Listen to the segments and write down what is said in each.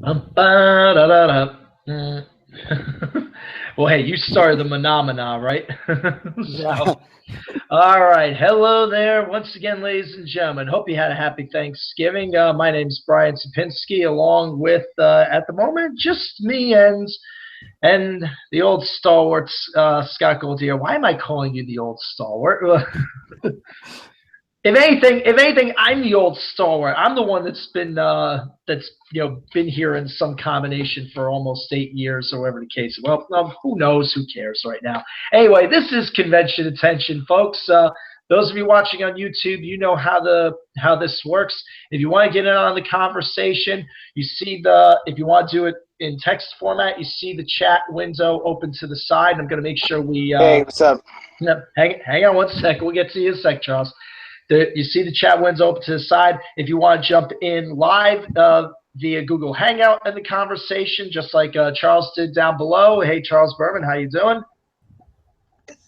Ba-da-da-da. Mm. Well, hey, you started the phenomena, right? Yeah. So, all right. Hello there, once again, ladies and gentlemen. Hope you had a happy Thanksgiving. My name's Brian Sapinski, along with, at the moment, just me and the old stalwart Scott Goldier. Why am I calling you the old stalwart? If anything, I'm the old stalwart. I'm the one that's been here in some combination for almost 8 years or whatever the case. Well, who knows? Who cares right now? Anyway, this is convention attention, folks. Those of you watching on YouTube, you know how this works. If you want to get in on the conversation, if you want to do it in text format, you see the chat window open to the side. I'm going to make sure we. Hey, what's up? Hang on one second. We'll get to you in a sec, Charles. You see the chat window open to the side. If you want to jump in live via Google Hangout in the conversation, just like Charles did down below. Hey, Charles Berman, how you doing?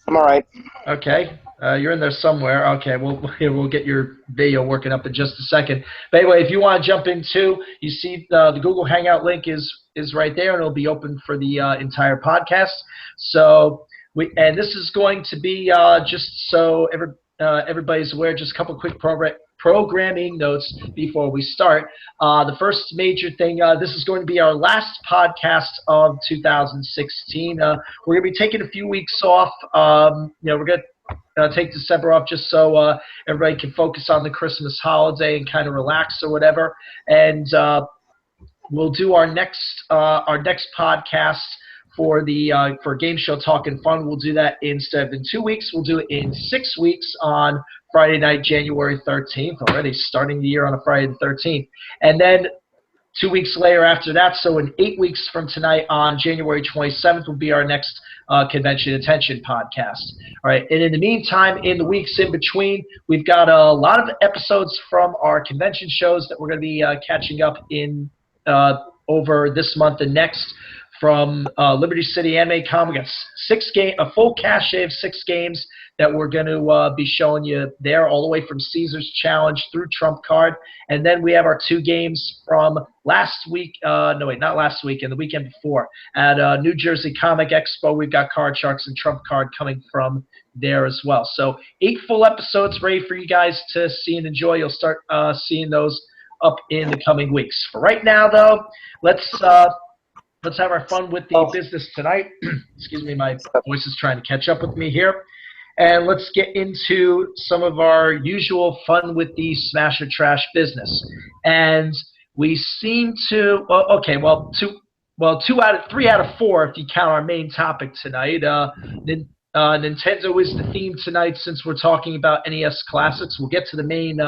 I'm all right. Okay. You're in there somewhere. Okay, we'll get your video working up in just a second. But anyway, if you want to jump in too, you see the Google Hangout link is right there, and it'll be open for the entire podcast. So this is going to be just so everybody's aware, just a couple quick programming notes before we start. The first major thing, this is going to be our last podcast of 2016. We're going to be taking a few weeks off. We're going to take December off just so everybody can focus on the Christmas holiday and kind of relax or whatever. And we'll do our next podcast for Game Show Talk and Fun. We'll do that instead of in 2 weeks. We'll do it in 6 weeks on Friday night, January 13th. Already starting the year on a Friday the 13th. And then 2 weeks later after that, so in 8 weeks from tonight on January 27th will be our next Convention Attention podcast. All right, and in the meantime, in the weeks in between, we've got a lot of episodes from our convention shows that we're going to be catching up in over this month and next. From Liberty City Anime Con, we got a full cache of 6 games that we're going to be showing you there, all the way from Caesar's Challenge through Trump Card. And then we have our 2 games from last week, not last weekend, the weekend before. At New Jersey Comic Expo, we've got Card Sharks and Trump Card coming from there as well. So 8 full episodes ready for you guys to see and enjoy. You'll start seeing those up in the coming weeks. For right now, though, let's have our fun with the business tonight. Excuse me, my voice is trying to catch up with me here. And let's get into some of our usual fun with the Smash or Trash business. And we seem to, 3 out of 4 if you count our main topic tonight. Nintendo is the theme tonight since we're talking about NES Classics. We'll get to the main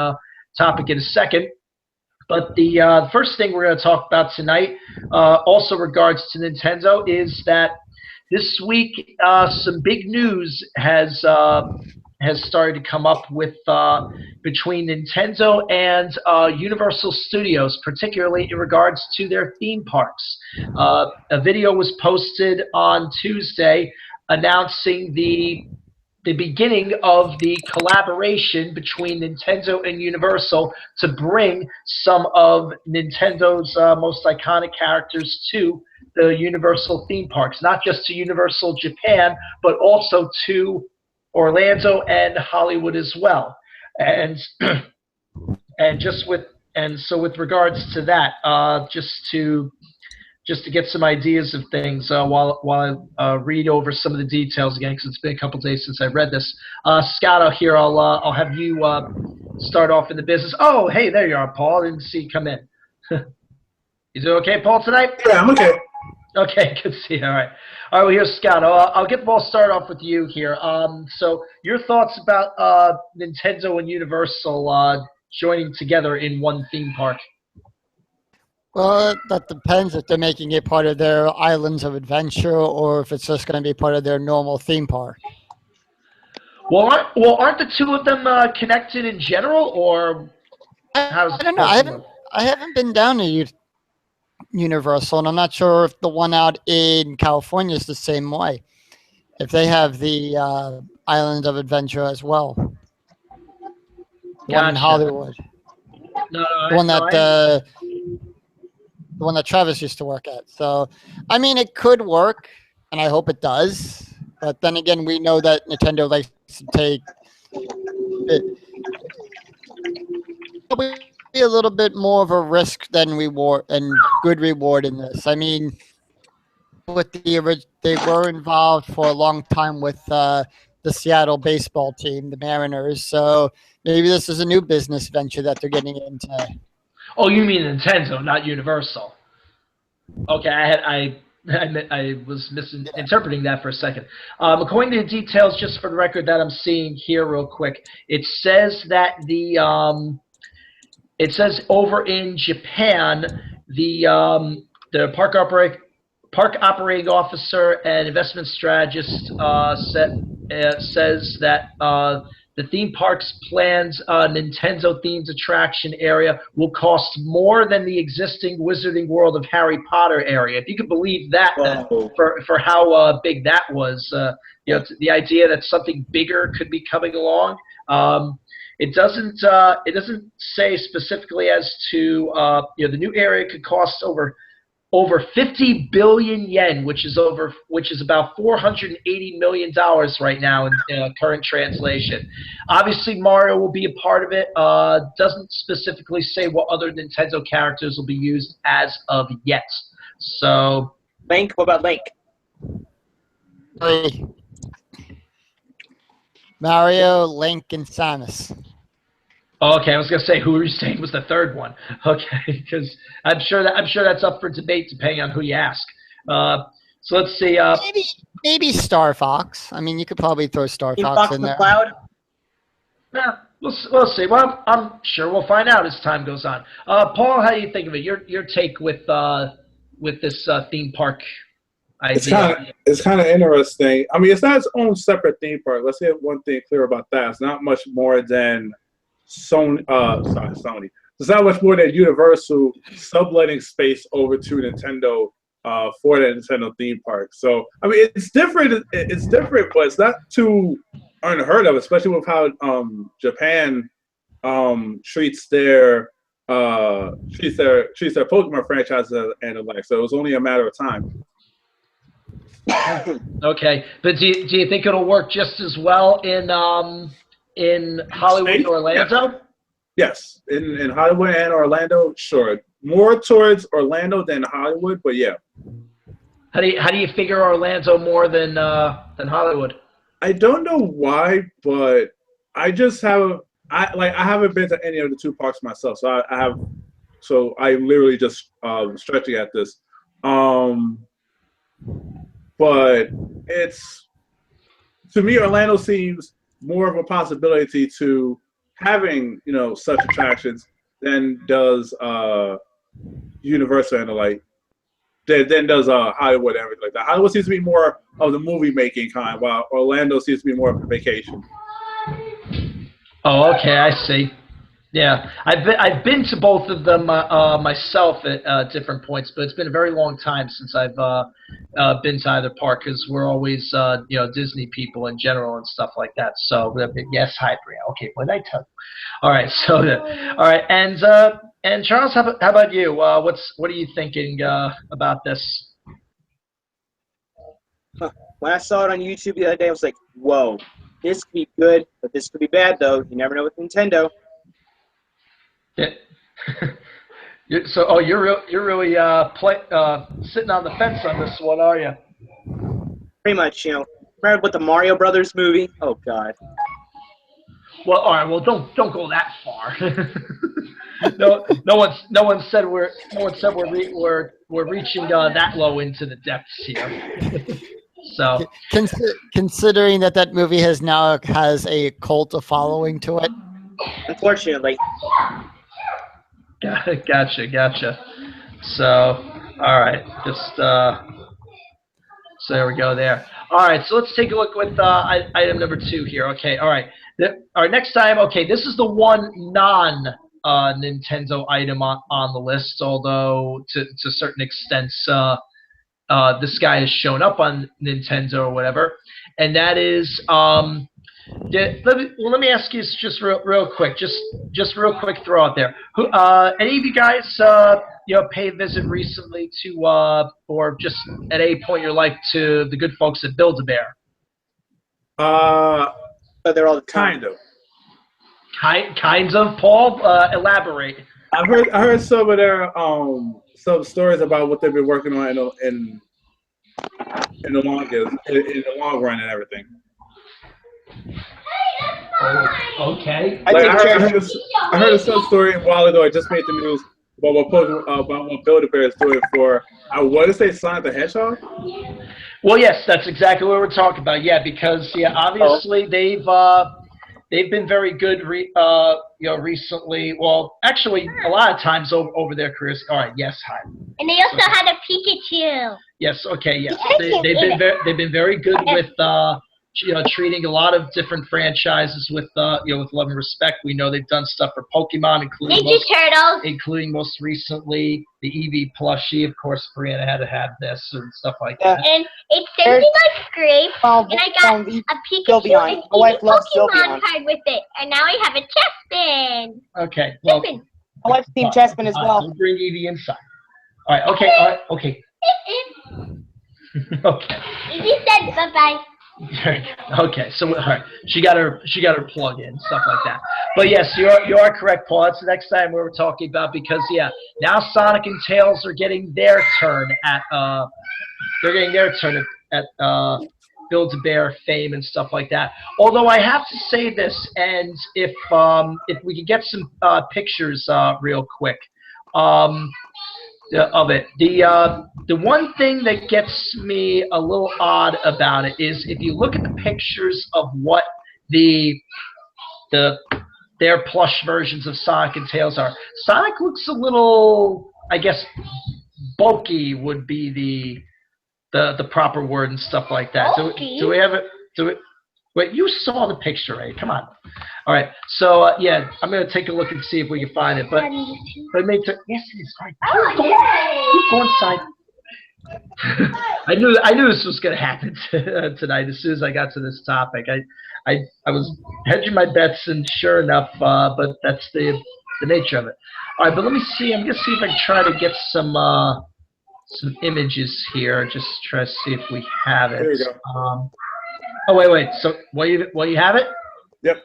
topic in a second. But the first thing we're going to talk about tonight, also regards to Nintendo, is that this week some big news has started to come up with between Nintendo and Universal Studios, particularly in regards to their theme parks. A video was posted on Tuesday announcing the beginning of the collaboration between Nintendo and Universal to bring some of Nintendo's most iconic characters to the Universal theme parks, not just to Universal Japan, but also to Orlando and Hollywood as well. And so with regards to that, just to get some ideas of things while I read over some of the details again, because it's been a couple days since I read this. Scott, I'll have you start off in the business. Oh, hey, there you are, Paul. I didn't see you come in. You doing okay, Paul, tonight? Yeah, I'm okay. Okay, good to see you. All right, well, here's Scott. I'll get the ball started off with you here. So your thoughts about Nintendo and Universal joining together in one theme park? Well, that depends if they're making it part of their Islands of Adventure or if it's just going to be part of their normal theme park. Well, aren't the two of them connected in general, or I don't know. I haven't been down to Universal, and I'm not sure if the one out in California is the same way. If they have the Island of Adventure as well. Gotcha. One in Hollywood. No, the one that the one that Travis used to work at. So, I mean, it could work, and I hope it does. But then again, we know that Nintendo likes to take it, probably a little bit more of a risk than reward and good reward in this. I mean, with they were involved for a long time with the Seattle baseball team, the Mariners. So maybe this is a new business venture that they're getting into. Oh, you mean Nintendo, not Universal? Okay, I was misinterpreting that for a second. According to the details, just for the record that I'm seeing here, real quick, it says that it says over in Japan, the park operating officer and investment strategist says that the theme park's planned Nintendo-themed attraction area will cost more than the existing Wizarding World of Harry Potter area. If you could believe that, for how big that was, the idea that something bigger could be coming along. It doesn't say specifically as to the new area could cost over 50 billion yen, which is about $480 million right now in current translation. Obviously, Mario will be a part of it. Doesn't specifically say what other Nintendo characters will be used as of yet. So, Link. What about Link? Mario, Link, and Samus. Okay, I was gonna say who were you saying was the third one? Okay, because I'm sure that's up for debate depending on who you ask. So let's see. Maybe Star Fox. I mean, you could probably throw Star Fox in there. Cloud? Yeah, we'll see. Well, I'm sure we'll find out as time goes on. Paul, how do you think of it? Your take with this theme park idea? It's kind of interesting. I mean, it's not its own separate theme park. Let's get one thing clear about that. It's not much more than Sony. It's not much more than Universal subletting space over to Nintendo for the Nintendo theme park. So I mean, it's different. It's different, but it's not too unheard of, especially with how Japan treats their Pokemon franchises and the like. So it was only a matter of time. Okay, but do you think it'll work just as well in Hollywood, Orlando? Yes, in Hollywood and Orlando, sure. More towards Orlando than Hollywood, but yeah. How do you figure Orlando more than Hollywood? I don't know why, but I just have I haven't been to any of the two parks myself, so I literally just stretching at this. But it's, to me, Orlando seems more of a possibility to having, such attractions than does Universal and the like. Than does Hollywood and everything like that. Hollywood seems to be more of the movie making kind, while Orlando seems to be more of a vacation. Oh, okay, I see. Yeah, I've been to both of them myself at different points, but it's been a very long time since I've been to either park, because we're always Disney people in general and stuff like that. So yes, hi Bria. Okay, what did I tell you? All right, so all right, and Charles, how about you? What are you thinking about this? When I saw it on YouTube the other day, I was like, "Whoa, this could be good, but this could be bad, though. You never know with Nintendo." Yeah. You're really sitting on the fence on this one, are you? Pretty much, Remember with the Mario Brothers movie? Oh God. Well, all right. Well, don't go that far. No one said we're reaching that low into the depths here. So considering that movie has a cult of following to it. Unfortunately. Gotcha. So, all right, just so there we go there. All right, so let's take a look with item number 2 here. Okay, all right. Our next item. Okay, this is the one non-Nintendo item on the list, although to certain extents, this guy has shown up on Nintendo or whatever, and that is let me ask you just real quick, just real quick throw out there. Who any of you guys pay a visit recently to, or just at any point in your life to the good folks at Build-A-Bear? But they're all the time. Kind of. Kinds of, Paul. Elaborate. I heard some of their some stories about what they've been working on in the long run and everything. Okay. I Like, think I heard some story a while ago. I just made the news about what Build-A-Bear is doing for. I want to say Sonic the Hedgehog. Well, yes, that's exactly what we're talking about. Yeah, because obviously they've been very good, recently. Well, actually, a lot of times over their careers. All right, yes, hi. And they also had a Pikachu. Yes, okay, yes. They've been very good with treating a lot of different franchises with with love and respect. We know they've done stuff for Pokemon, including most recently the Eevee plushie. Of course, Brianna had to have this and stuff like that. And it's something I scraped, and I got a Pikachu and Eevee Pokemon card with it, and now I have a chessman. Okay, well, my wife's Team Chessman as well. We'll bring Eevee inside. All right, okay, okay. Okay. Eevee said bye-bye. Okay, so all right, she got her plug in, stuff like that. But yes, you are correct, Paul. That's the next time we were talking about, because now Sonic and Tails are getting their turn at Build-A-Bear fame and stuff like that. Although I have to say this, and if we could get some pictures real quick. Of it. The one thing that gets me a little odd about it is if you look at the pictures of what their plush versions of Sonic and Tails are. Sonic looks a little, I guess, bulky would be the proper word and stuff like that. Do we have it? Wait, you saw the picture, right? Come on. All right. So I'm gonna take a look and see if we can find it. But yes, it is. All right. Go inside. I knew this was gonna happen tonight. As soon as I got to this topic, I was hedging my bets, and sure enough, but that's the nature of it. All right, but let me see. I'm gonna see if I can try to get some images here. Just try to see if we have it. There you go. Oh wait. So you have it? Yep.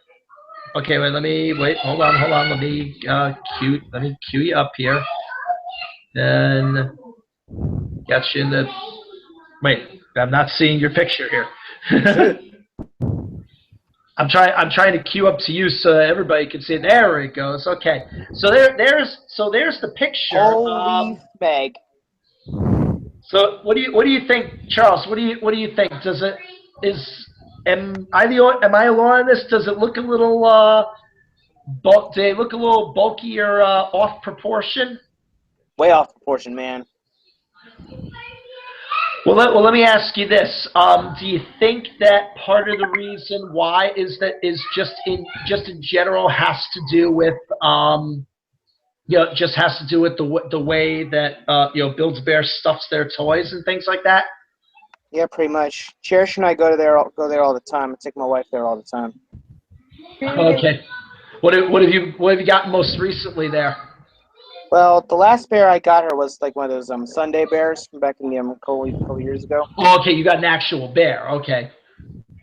Okay, wait. Hold on. Let me cue you up here. Then got you in the. Wait, I'm not seeing your picture here. I'm trying to cue up to you so everybody can see it. There it goes. Okay, so there's the picture. Holy Meg. So what do you think, Charles? What do you think? Am I alone on this? Does it look a little do they look a little bulky or off proportion? Way off proportion, man. Well, let me ask you this: do you think that part of the reason why is just in general has to do with just has to do with the way that Build-A-Bear stuffs their toys and things like that? Yeah, pretty much. Cherish and I go there all the time. I take my wife there all the time. Okay. What have you gotten most recently there? Well, the last bear I got her was like one of those Sunday bears from back in the couple years ago. Oh, okay, you got an actual bear. Okay.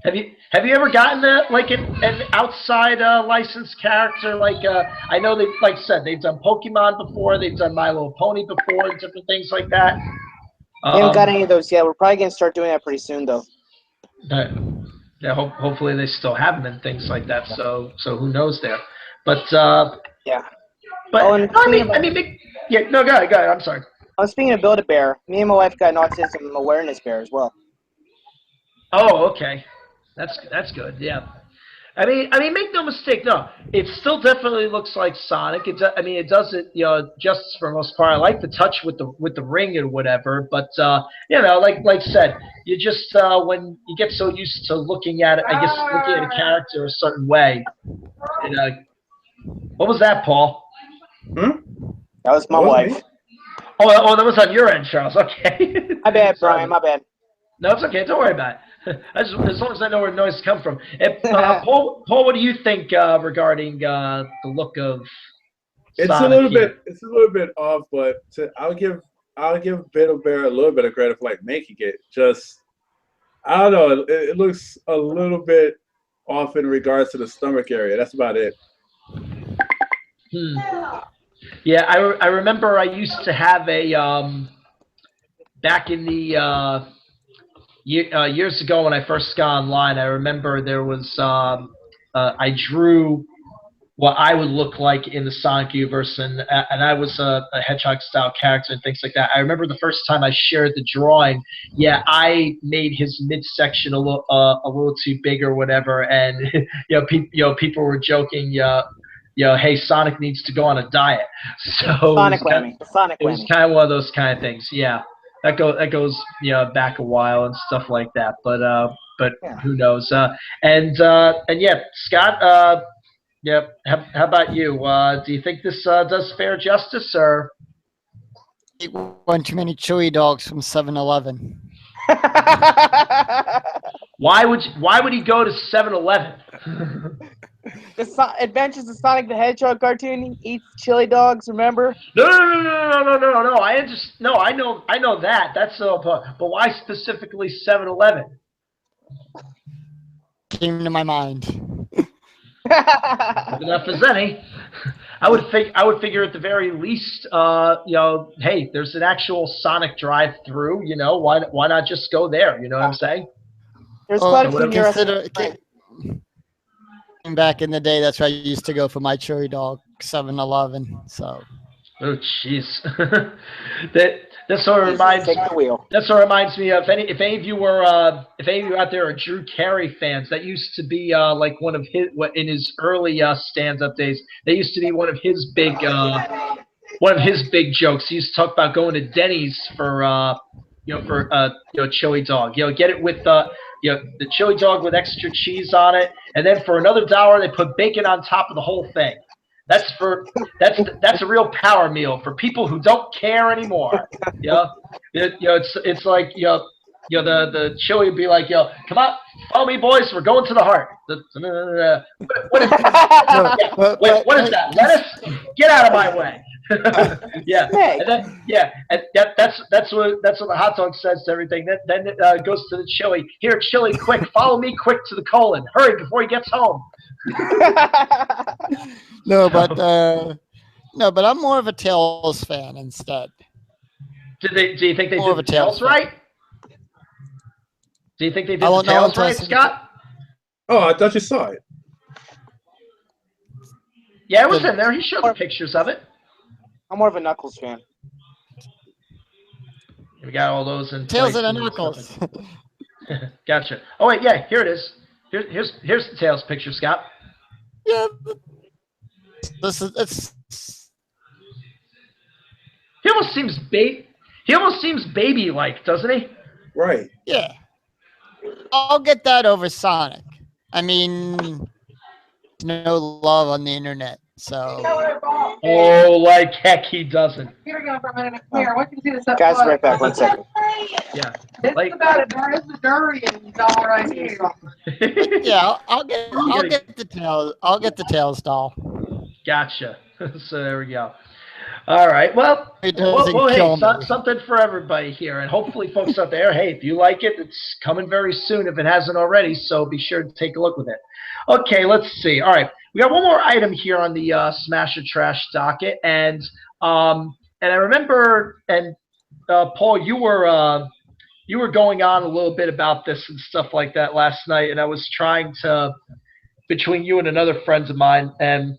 Have you ever gotten an outside licensed character like I know they like I said they've done Pokemon before, they've done My Little Pony before, and different things like that. We haven't got any of those yet. We're probably gonna start doing that pretty soon, though. Yeah, hopefully they still have them and things like that. So who knows there? But yeah. But go ahead. I'm sorry. Speaking of Build-A-Bear, me and my wife got an autism awareness bear as well. Oh, okay. That's good. Yeah. I mean, make no mistake. No, it still definitely looks like Sonic. It does it, just for the most part. I like the touch with the ring and whatever. But like I said, you just when you get so used to looking at it, I guess looking at a character a certain way. What was that, Paul? That was my wife. Me? Oh, that was on your end, Charles. Okay. My bad, Brian. My bad. No, it's okay. Don't worry about it. As long as I know where the noise comes from. Paul, what do you think regarding the look of It's Sonic, a little yeah. bit off, but I'll give Bear Bear a little bit of credit for like making it. Just I don't know, it looks a little bit off in regards to the stomach area. That's about it. Yeah, I remember I used to have a back in the years ago when I first got online. I remember there was I drew what I would look like in the Sonic universe, and I was a hedgehog style character and things like that. I remember the first time I shared the drawing. Yeah, I made his midsection a little too big or whatever, and people were joking. Hey, Sonic needs to go on a diet. So Sonic whammy. Sonic it was whammy. kind of one of those kind of things. Yeah, that goes back a while and stuff like that. But Yeah. who knows? And yeah, Scott. Yep. How about you? Do you think this does fair justice, or Ate one too many chili dogs from 7-Eleven. why would he go to 7-Eleven? The Adventures of Sonic the Hedgehog cartoon. He eats chili dogs. Remember? No. I know that. That's but why specifically 7-Eleven? Came to my mind. Enough as any. I would figure at the very least, hey, there's an actual Sonic drive-through. Why not just go there? You know what I'm saying? There's quite a few near us. Back in the day, that's where I used to go for my chili dog, 7-Eleven. So. Oh, jeez. That sort of reminds me. That sort of reminds me of if any of you out there are Drew Carey fans. That used to be like one of his in his early stand-up days. That used to be one of his big jokes. He used to talk about going to Denny's for chili dog. Get it with the chili dog with extra cheese on it, and then for another $1 they put bacon on top of the whole thing. That's a real power meal for people who don't care anymore. It's like the chili would be like, come on, follow me, boys, we're going to the heart. What is wait, what is that? Lettuce? Get out of my way. Yeah, and that's what the hot dog says to everything. Then it goes to the chili. Here, chili, quick, follow me, quick to the colon. Hurry before he gets home. No, but I'm more of a Tails fan instead. Do you think they More did of a the Tails Tails right? Do you think they did the Tails right, Scott? Oh, I thought you saw it. Yeah, it was in there. He showed the pictures of it. I'm more of a Knuckles fan. We got all those in Tails place and Knuckles. Gotcha. Oh wait, yeah, here it is. Here's the Tails picture, Scott. Yeah. It's. He almost seems baby-like, doesn't he? Right. Yeah. I'll get that over Sonic. I mean, no love on the internet, so. Oh, like heck, he doesn't. Here we go for a minute. Clear. What can you see this up? Guys, right back. 1 second. Yeah. This is about it. There is the durian doll right here. Yeah, I'll get the Tails. I'll get the Tails doll. Gotcha. So there we go. All right. Well, It doesn't hey, kill me. something for everybody here, and hopefully, folks out there, hey, if you like it, it's coming very soon if it hasn't already. So be sure to take a look with it. Okay, let's see. All right, we got one more item here on the Smash or Trash docket, and I remember, and Paul, you were going on a little bit about this and stuff like that last night, and I was trying to, between you and another friend of mine, and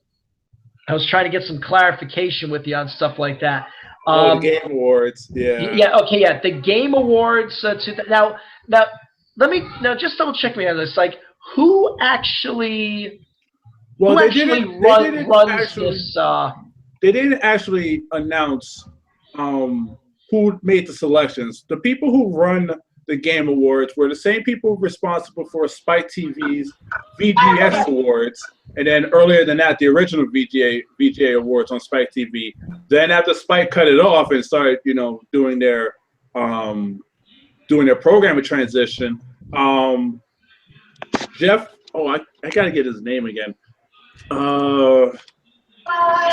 I was trying to get some clarification with you on stuff like that. The Game Awards, yeah. Yeah, okay, yeah, the Game Awards. Now, let me just double check me on this. Like, who actually? Well, who they actually didn't runs actually, this? They didn't actually announce who made the selections. The people who run the Game Awards were the same people responsible for Spike TV's VGS Awards, and then earlier than that, the original VGA Awards on Spike TV. Then after Spike cut it off and started, doing their programming transition, Jeff. Oh, I gotta get his name again.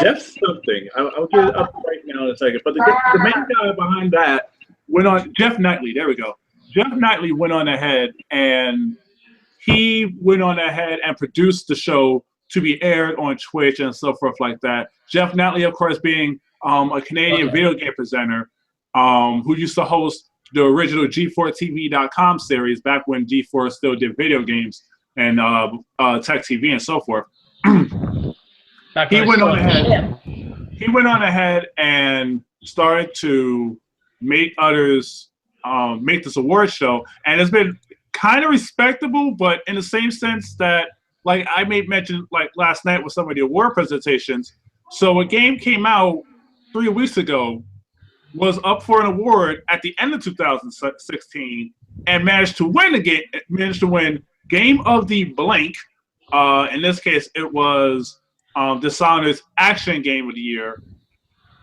Jeff something. I'll get it up right now in a second. But the main guy behind that went on, Jeff Knightley. There we go. Jeff Knightley went on ahead and produced the show to be aired on Twitch and so forth like that. Jeff Knightley, of course, being a Canadian video game presenter who used to host the original G4TV.com series back when G4 still did video games and tech TV and so forth. He went on ahead and started to make others make this award show, and it's been kind of respectable, but in the same sense that, like I made mention like last night with some of the award presentations. So a game came out 3 weeks ago, was up for an award at the end of 2016, and managed to win Game of the Blank. In this case, it was Dishonored's Action Game of the Year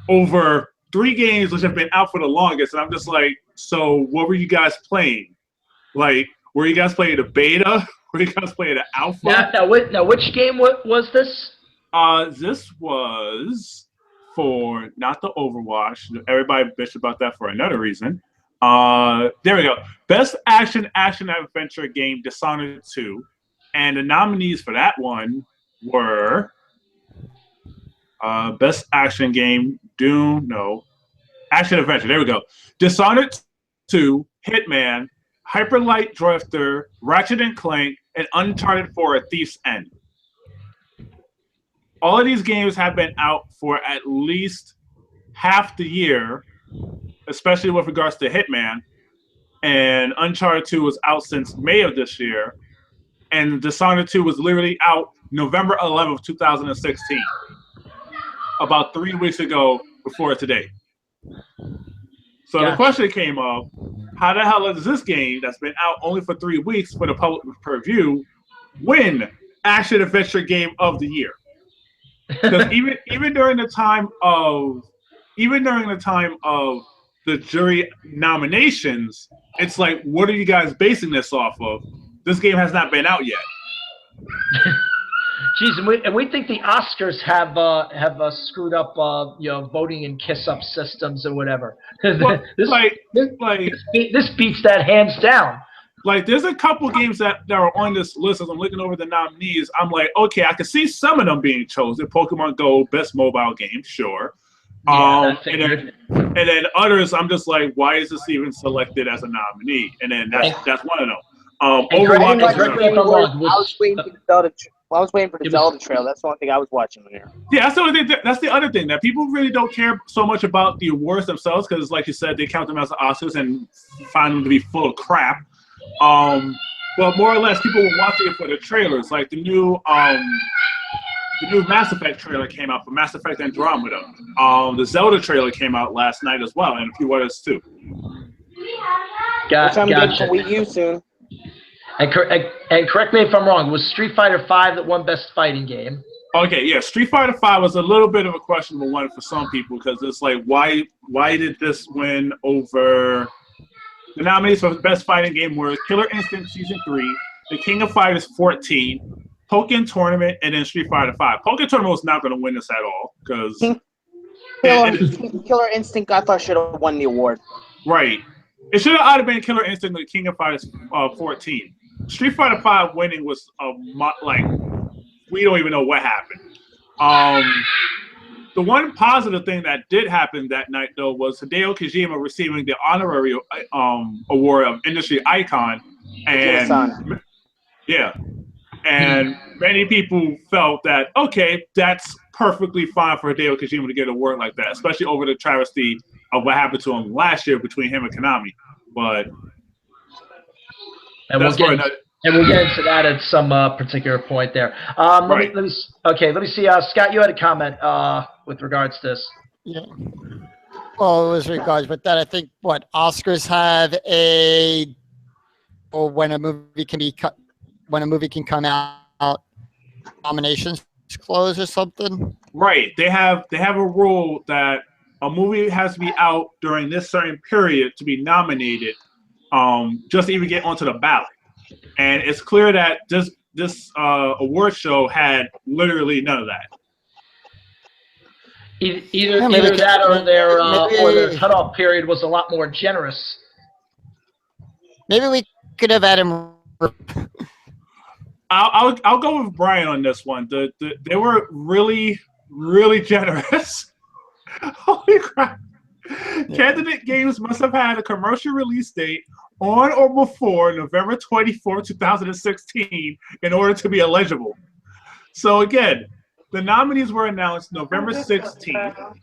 over 3 games which have been out for the longest. And I'm just like, so what were you guys playing? Like, were you guys playing the beta? Were you guys playing the alpha? Now, which game was this? This was for not the Overwatch. Everybody bitched about that for another reason. There we go. Best action adventure game, Dishonored 2. And the nominees for that one were Best Action Game, Doom, no. Action Adventure, there we go. Dishonored 2, Hitman, Hyper Light Drifter, Ratchet & Clank, and Uncharted 4, A Thief's End. All of these games have been out for at least half the year, especially with regards to Hitman. And Uncharted 2 was out since May of this year. And Dishonored 2 was literally out November 11th, 2016. About 3 weeks ago before today. So the question came up, how the hell does this game that's been out only for 3 weeks for the public purview win Action Adventure Game of the Year? Because even during the time of the jury nominations, it's like, what are you guys basing this off of? This game has not been out yet. Jeez, and we think the Oscars have screwed up, voting and kiss-up systems or whatever. Well, this beats that hands down. Like, there's a couple games that are on this list. As I'm looking over the nominees, I'm like, okay, I can see some of them being chosen. Pokemon Go, best mobile game, sure. And then others, I'm just like, why is this even selected as a nominee? And then that's one of them. Overwatch. I was waiting for the Zelda trail. That's the only thing I was watching here. Yeah, that's the other thing that people really don't care so much about the awards themselves, because, like you said, they count them as the Oscars and find them to be full of crap. But more or less, people were watching it for the trailers. Like the new Mass Effect trailer came out for Mass Effect Andromeda. The Zelda trailer came out last night as well, and a few others too. Which I'm getting for Wii U soon. And correct me if I'm wrong, was Street Fighter V that won Best Fighting Game? Okay, yeah, Street Fighter V was a little bit of a questionable one for some people, because it's like, why did this win over... The nominees for Best Fighting Game were Killer Instinct Season 3, The King of Fighters 14, Pokken Tournament, and then Street Fighter V. Pokken Tournament was not going to win this at all, because... Killer Instinct, I thought, should have won the award. Right. It should have either been Killer Instinct or The King of Fighters 14. Street Fighter V winning was we don't even know what happened. The one positive thing that did happen that night, though, was Hideo Kojima receiving the honorary award of Industry Icon, and many people felt that, okay, that's perfectly fine for Hideo Kojima to get an award like that, especially over the travesty of what happened to him last year between him and Konami. But we'll get into that at some particular point there. Let me see. Scott, you had a comment with regards to this. Yeah. Well, with regards with that, I think Oscars have when a movie can come out, nominations close or something. Right. They have a rule that a movie has to be out during this certain period to be nominated, just to even get onto the ballot. And it's clear that this award show had literally none of that. Either that or their cutoff period was a lot more generous. Maybe we could have had him. I'll go with Brian on this one. They were really generous. Holy crap! Candidate games must have had a commercial release date on or before November 24, 2016 in order to be eligible. So again, the nominees were announced November 16th.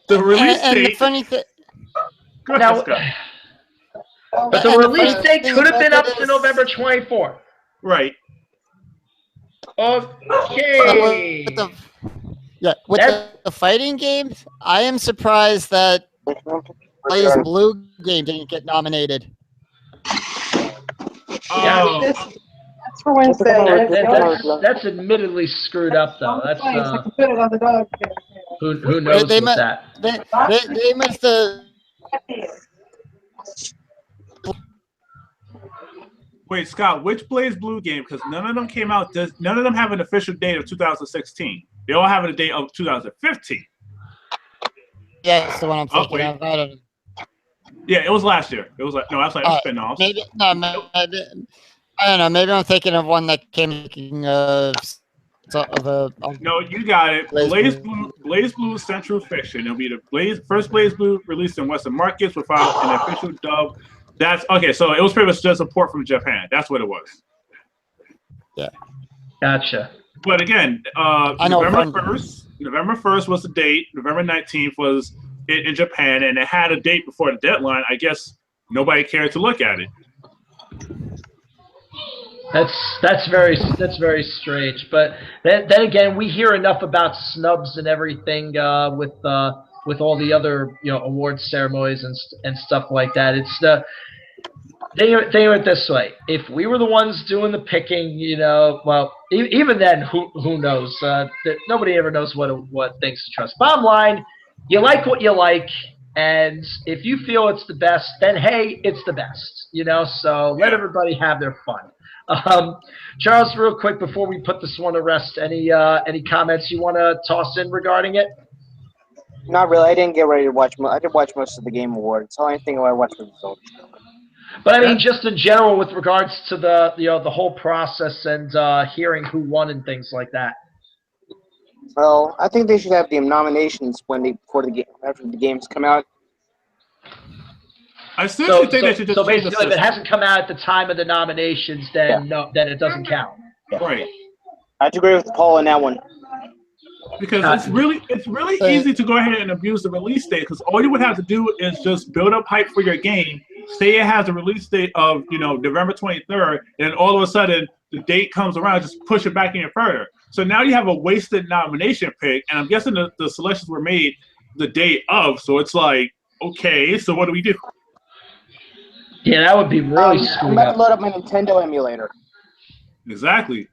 The release date. The funny thing. Now, but the release date could have been up to November 24th. Right. Okay. With the fighting games, I am surprised that Blaze Blue game didn't get nominated. Yeah. That's for Wednesday. That's admittedly screwed up, though. That's put it on the dog. who knows that. They must have. Wait, Scott, which Blaze Blue game? Because none of them came out. None of them have an official date of 2016. They all have a date of 2015. Yeah, that's the one I'm thinking of. I don't know. Yeah, it was last year. It was like no, that's like a spin-off. Maybe I don't know. Maybe I'm thinking of one that came of No, you got it. Blaze Blue Central Fiction. It'll be the first Blaze Blue released in Western markets without an official dub. That's okay. So it was pretty much just a port from Japan. That's what it was. Yeah. Gotcha. But again, November 1st was the date. November 19th was it in Japan, and it had a date before the deadline. I guess nobody cared to look at it. That's very strange. But then again, we hear enough about snubs and everything with all the other awards ceremonies and stuff like that. It's think of it this way: if we were the ones doing the picking, well, even then, who knows? That nobody ever knows what things to trust. Bottom line, you like what you like, and if you feel it's the best, then hey, it's the best. So let everybody have their fun. Charles, real quick before we put this one to rest, any comments you want to toss in regarding it? Not really. I didn't get ready to watch. I did watch most of the Game Awards. The only thing I watched was the results. But I mean, just in general, with regards to the whole process and hearing who won and things like that. Well, I think they should have the nominations after the games come out. I still think they should just. So basically, if it hasn't come out at the time of the nominations, then then it doesn't count. Yeah. Right. I have to agree with Paul on that one. Because it's really easy to go ahead and abuse the release date. Because all you would have to do is just build up hype for your game. Say it has a release date of November 23rd, and all of a sudden the date comes around, just push it back in further. So now you have a wasted nomination pick, and I'm guessing the selections were made the day of. So it's like, okay, so what do we do? Yeah, that would be really screwed I'm about to load up my Nintendo emulator. Exactly.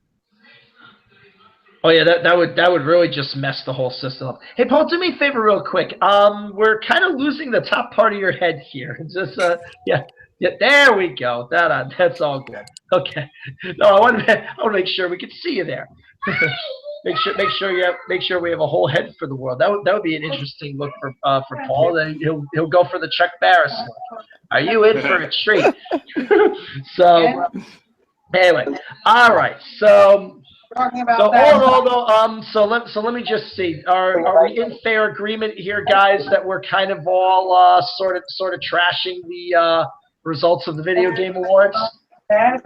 Oh yeah, that would really just mess the whole system up. Hey Paul, do me a favor real quick. We're kind of losing the top part of your head here. Just yeah, there we go. That's all good. Okay. No, I want to make sure we can see you there. make sure we have a whole head for the world. That would be an interesting look for Paul. Then he'll go for the Chuck Barris look. Are you in for a treat? So anyway, all right. So. So let me just see. Are we in fair agreement here, guys, that we're kind of all sort of trashing the results of the Video Game Awards? I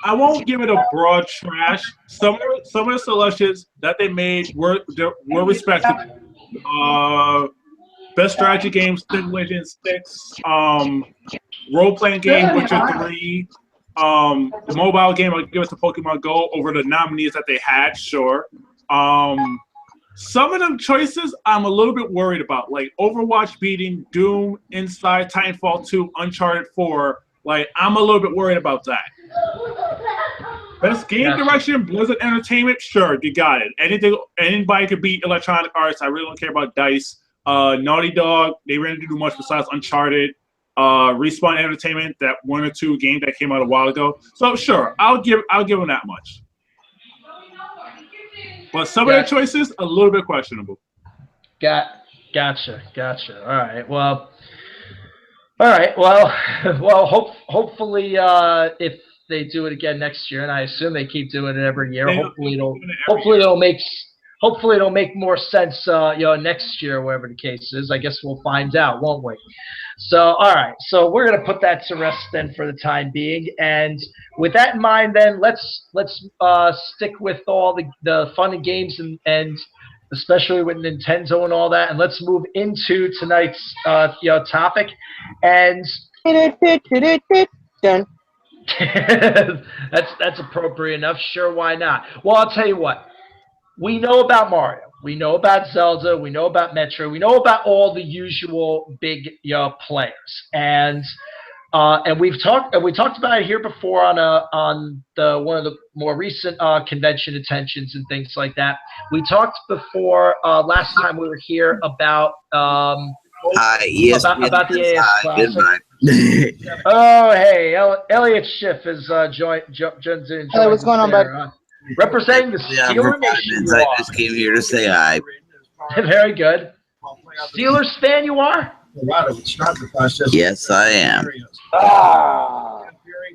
won't give it a broad trash. Some of the selections that they made were respected. Best strategy game, Stick Legends 6. Role playing game, Witcher 3. The mobile game, I'll give it to Pokemon Go over the nominees that they had, sure. Some of them choices I'm a little bit worried about, like Overwatch beating Doom, Inside, Titanfall 2, Uncharted 4. Like, I'm a little bit worried about that. Best game direction, Blizzard Entertainment, sure, you got it. Anybody could beat Electronic Arts. I really don't care about DICE. Naughty Dog, they really didn't do much besides Uncharted. Respawn Entertainment, that 1 or 2 game that came out a while ago. So sure, I'll give them that much. But some of their choices a little bit questionable. Gotcha. All right. Well. Hopefully, if they do it again next year, and I assume they keep doing it every year. Hopefully it'll make more sense. Next year, whatever the case is. I guess we'll find out, won't we? So, all right. So we're gonna put that to rest then for the time being. And with that in mind, then let's stick with all the fun and games and especially with Nintendo and all that. And let's move into tonight's topic. And that's appropriate enough. Sure, why not? Well, I'll tell you what. We know about Mario. We know about Zelda. We know about Metro. We know about all the usual big players. And we talked about it here before on one of the more recent convention attentions and things like that. We talked before last time we were here about yes, about the NES Classic. Goodbye. Oh, hey, Elliot Schiff is joined in. Hey, what's going on, bud? Representing the Steeler Nation. I just came here to say hi. Very good. Steelers fan you are? Yes, I am.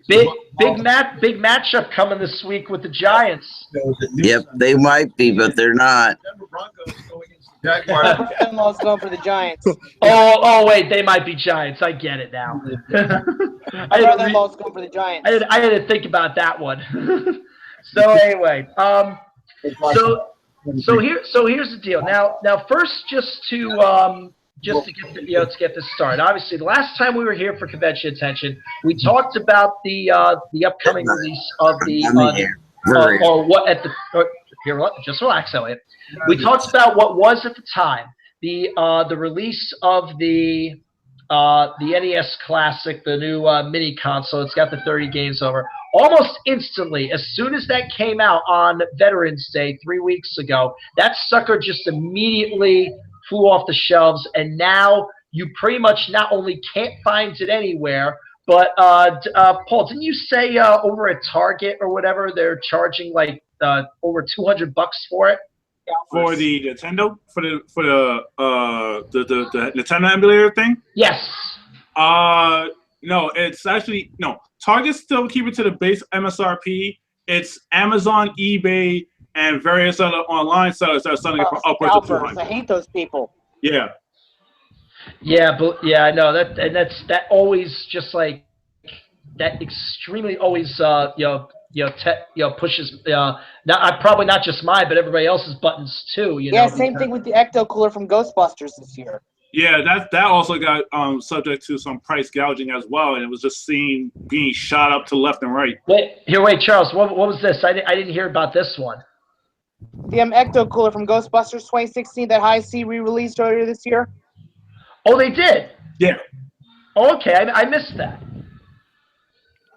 Big matchup coming this week with the Giants. Yep, they might be, but they're not. My brother-in-law's going for the Giants. Oh, wait, they might be Giants. I get it now. My brother-in-law's going for the Giants. I had to think about that one. So anyway, so here's the deal. Now first, just to get this started. Obviously, the last time we were here for convention attention, we talked about the upcoming release of just relax, Elliot. We talked about what was at the time the release of the NES Classic, the new mini console. It's got the 30 games over. Almost instantly, as soon as that came out on Veterans Day 3 weeks ago, that sucker just immediately flew off the shelves, and now you pretty much not only can't find it anywhere, but Paul, didn't you say over at Target or whatever they're charging like over $200 for it? For the Nintendo, for the Nintendo emulator thing? Yes. No, it's actually no. Target still keep it to the base MSRP. It's Amazon, eBay, and various other online sellers that are selling it for upwards of $200. I hate those people. Yeah. Yeah, but yeah, I know that always just like that extremely always pushes probably not just mine but everybody else's buttons too. Same thing with the Ecto Cooler from Ghostbusters this year. Yeah, that also got subject to some price gouging as well, and it was just being shot up to left and right. Wait, Charles, what was this? I didn't hear about this one. The Ecto Cooler from Ghostbusters 2016 that High C re-released earlier this year. Oh, they did? Yeah. Oh, okay, I missed that.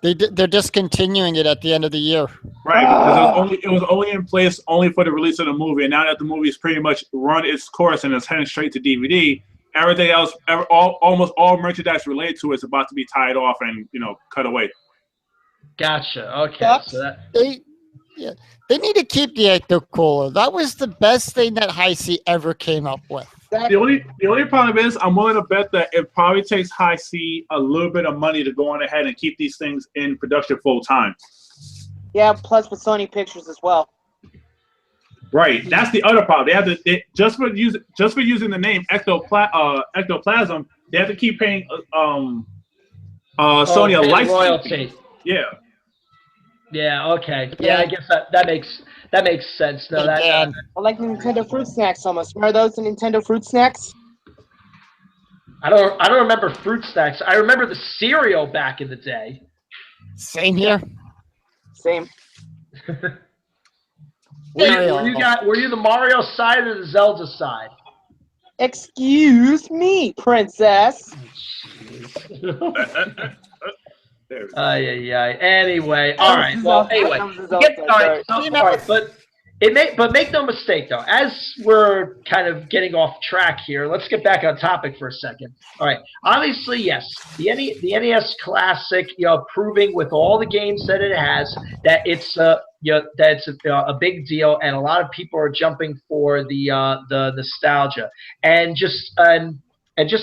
They're discontinuing it at the end of the year. Right, because it was only in place only for the release of the movie, and now that the movie's pretty much run its course and it's heading straight to DVD, everything else, almost all merchandise related to it is about to be tied off and cut away. Gotcha. Okay. So they need to keep the Ecto Cooler. That was the best thing that High C ever came up with. The only problem is I'm willing to bet that it probably takes High C a little bit of money to go on ahead and keep these things in production full time. Yeah, plus with Sony Pictures as well. Right, that's the other problem. They have to just for using the name Ectoplasm, they have to keep paying Sony a license royalty. Yeah. Yeah. Okay. Yeah, I guess that makes sense. No, I like the Nintendo Fruit Snacks almost. Remember those, the Nintendo Fruit Snacks? I don't remember Fruit Snacks. I remember the cereal back in the day. Same here. Same. Were you the Mario side or the Zelda side? Excuse me, princess. Anyway, all right. Well, anyway, but make no mistake though. As we're kind of getting off track here, let's get back on topic for a second. All right. Obviously, yes, the NES Classic, proving with all the games that it has that it's that's a big deal, and a lot of people are jumping for the nostalgia, and just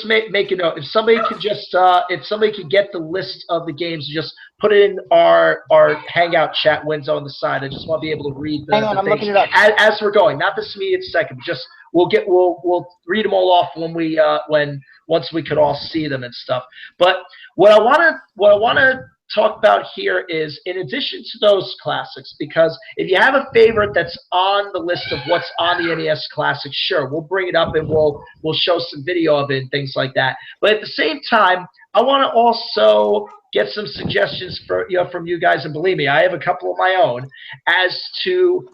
make a note. If somebody could get the list of the games, just put it in our Hangout chat window on the side. I just want to be able to read the Hang on, I'm things looking it up. as we're going. Not this immediate second. Just we'll read them all off once we could all see them and stuff. But what I wanna talk about here is, in addition to those classics, because if you have a favorite that's on the list of what's on the NES Classic, sure, we'll bring it up and we'll show some video of it and things like that. But at the same time, I want to also get some suggestions from you guys, and believe me, I have a couple of my own, as to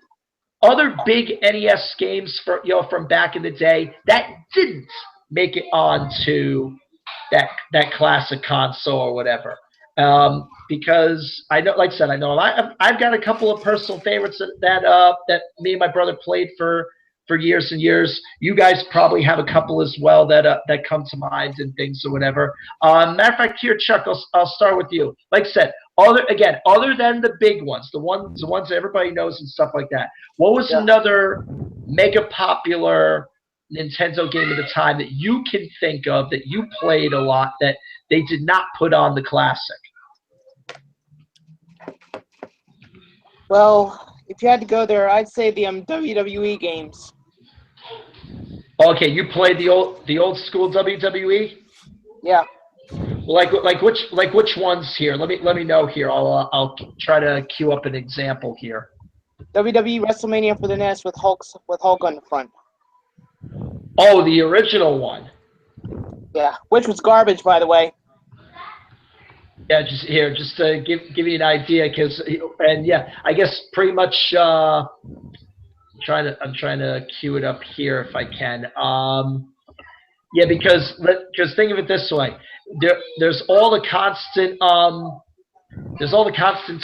other big NES games from back in the day that didn't make it onto that classic console or whatever. Because I know, like I said, I know I've got a couple of personal favorites that me and my brother played for years and years. You guys probably have a couple as well that come to mind and things or whatever. Matter of fact, here, Chuck, I'll start with you. Like I said, other than the big ones, the ones that everybody knows and stuff like that, what was another mega popular Nintendo game at the time that you can think of that you played a lot that they did not put on the Classic? Well, if you had to go there, I'd say the WWE games. Okay, you played the old school WWE? Yeah. Like which ones here? Let me know here. I'll try to queue up an example here. WWE WrestleMania for the NES with Hulk on the front. Oh, the original one. Yeah, which was garbage, by the way. Yeah, just to give you an idea, I guess pretty much. I'm trying to queue it up here if I can. Yeah, because think of it this way. There's all the constant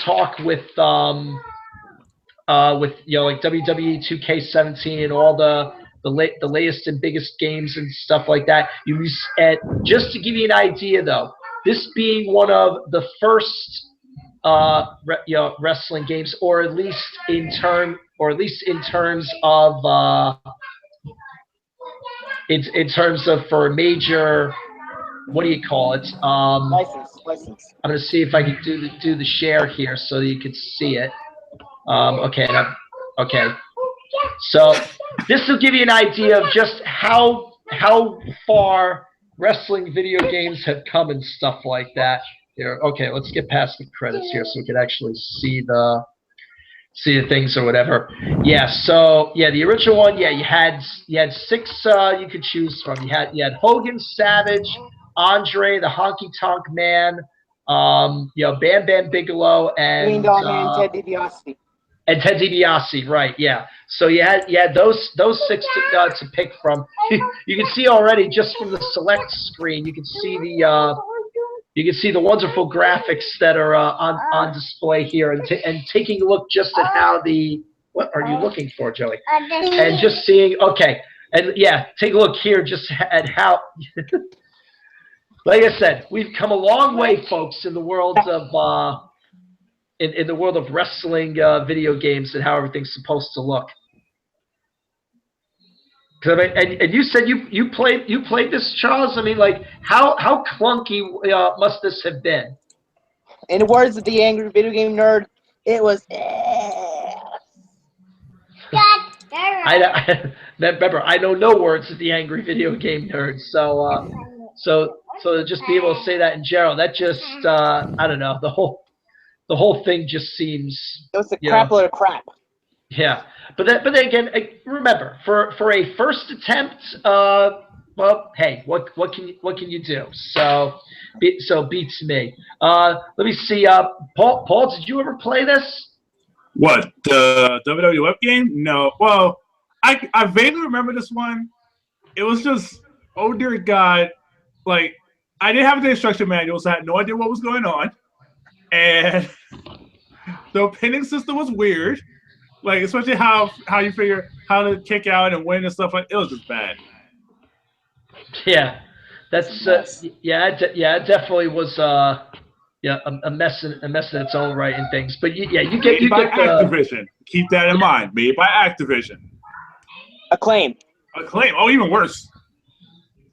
talk with like WWE 2K17 and all the latest and biggest games and stuff like that. And just to give you an idea, though, this being one of the first wrestling games, or at least in terms of in terms of for a major, what do you call it? License. I'm gonna see if I can do the share here so you can see it. Okay. So this will give you an idea of just how far wrestling video games have come and stuff like that. Here, okay, let's get past the credits here so we can actually see the things or whatever. Yeah, so yeah, the original one, yeah, you had 6 you could choose from. You had Hogan, Savage, Andre, the Honky Tonk Man, Bam Bam Bigelow, and Green Dog Man, Ted DiBiase. And Ted DiBiase, right? Yeah. So you had those 6 to pick from. You can see already just from the select screen. You can see the wonderful graphics that are on display here, and taking a look just at how what are you looking for, Joey? And just seeing, okay, and yeah, take a look here just at how. Like I said, we've come a long way, folks, in the world of in the world of wrestling video games and how everything's supposed to look. I mean, and you said you played this, Charles. I mean, like how clunky must this have been? In the words of the angry video game nerd, it was. Remember, I know no words of the angry video game nerd. So to just be able to say that in general, that just I don't know, the whole thing just seems. It was a crap load of crap. Yeah, but then again, remember, for a first attempt, well, hey, what can you do? So beats me. Let me see. Paul, did you ever play this? What, the WWF game? No. Well, I vaguely remember this one. It was just, oh dear God, like I didn't have the instruction manuals. So I had no idea what was going on, and the pinning system was weird. Like, especially how you figure how to kick out and win and stuff like, it was just bad. Yeah, that's it definitely was a mess in its own right and things. But you get Made by Activision. Keep that in mind. Made by Activision. Acclaim. Acclaim. Oh, even worse.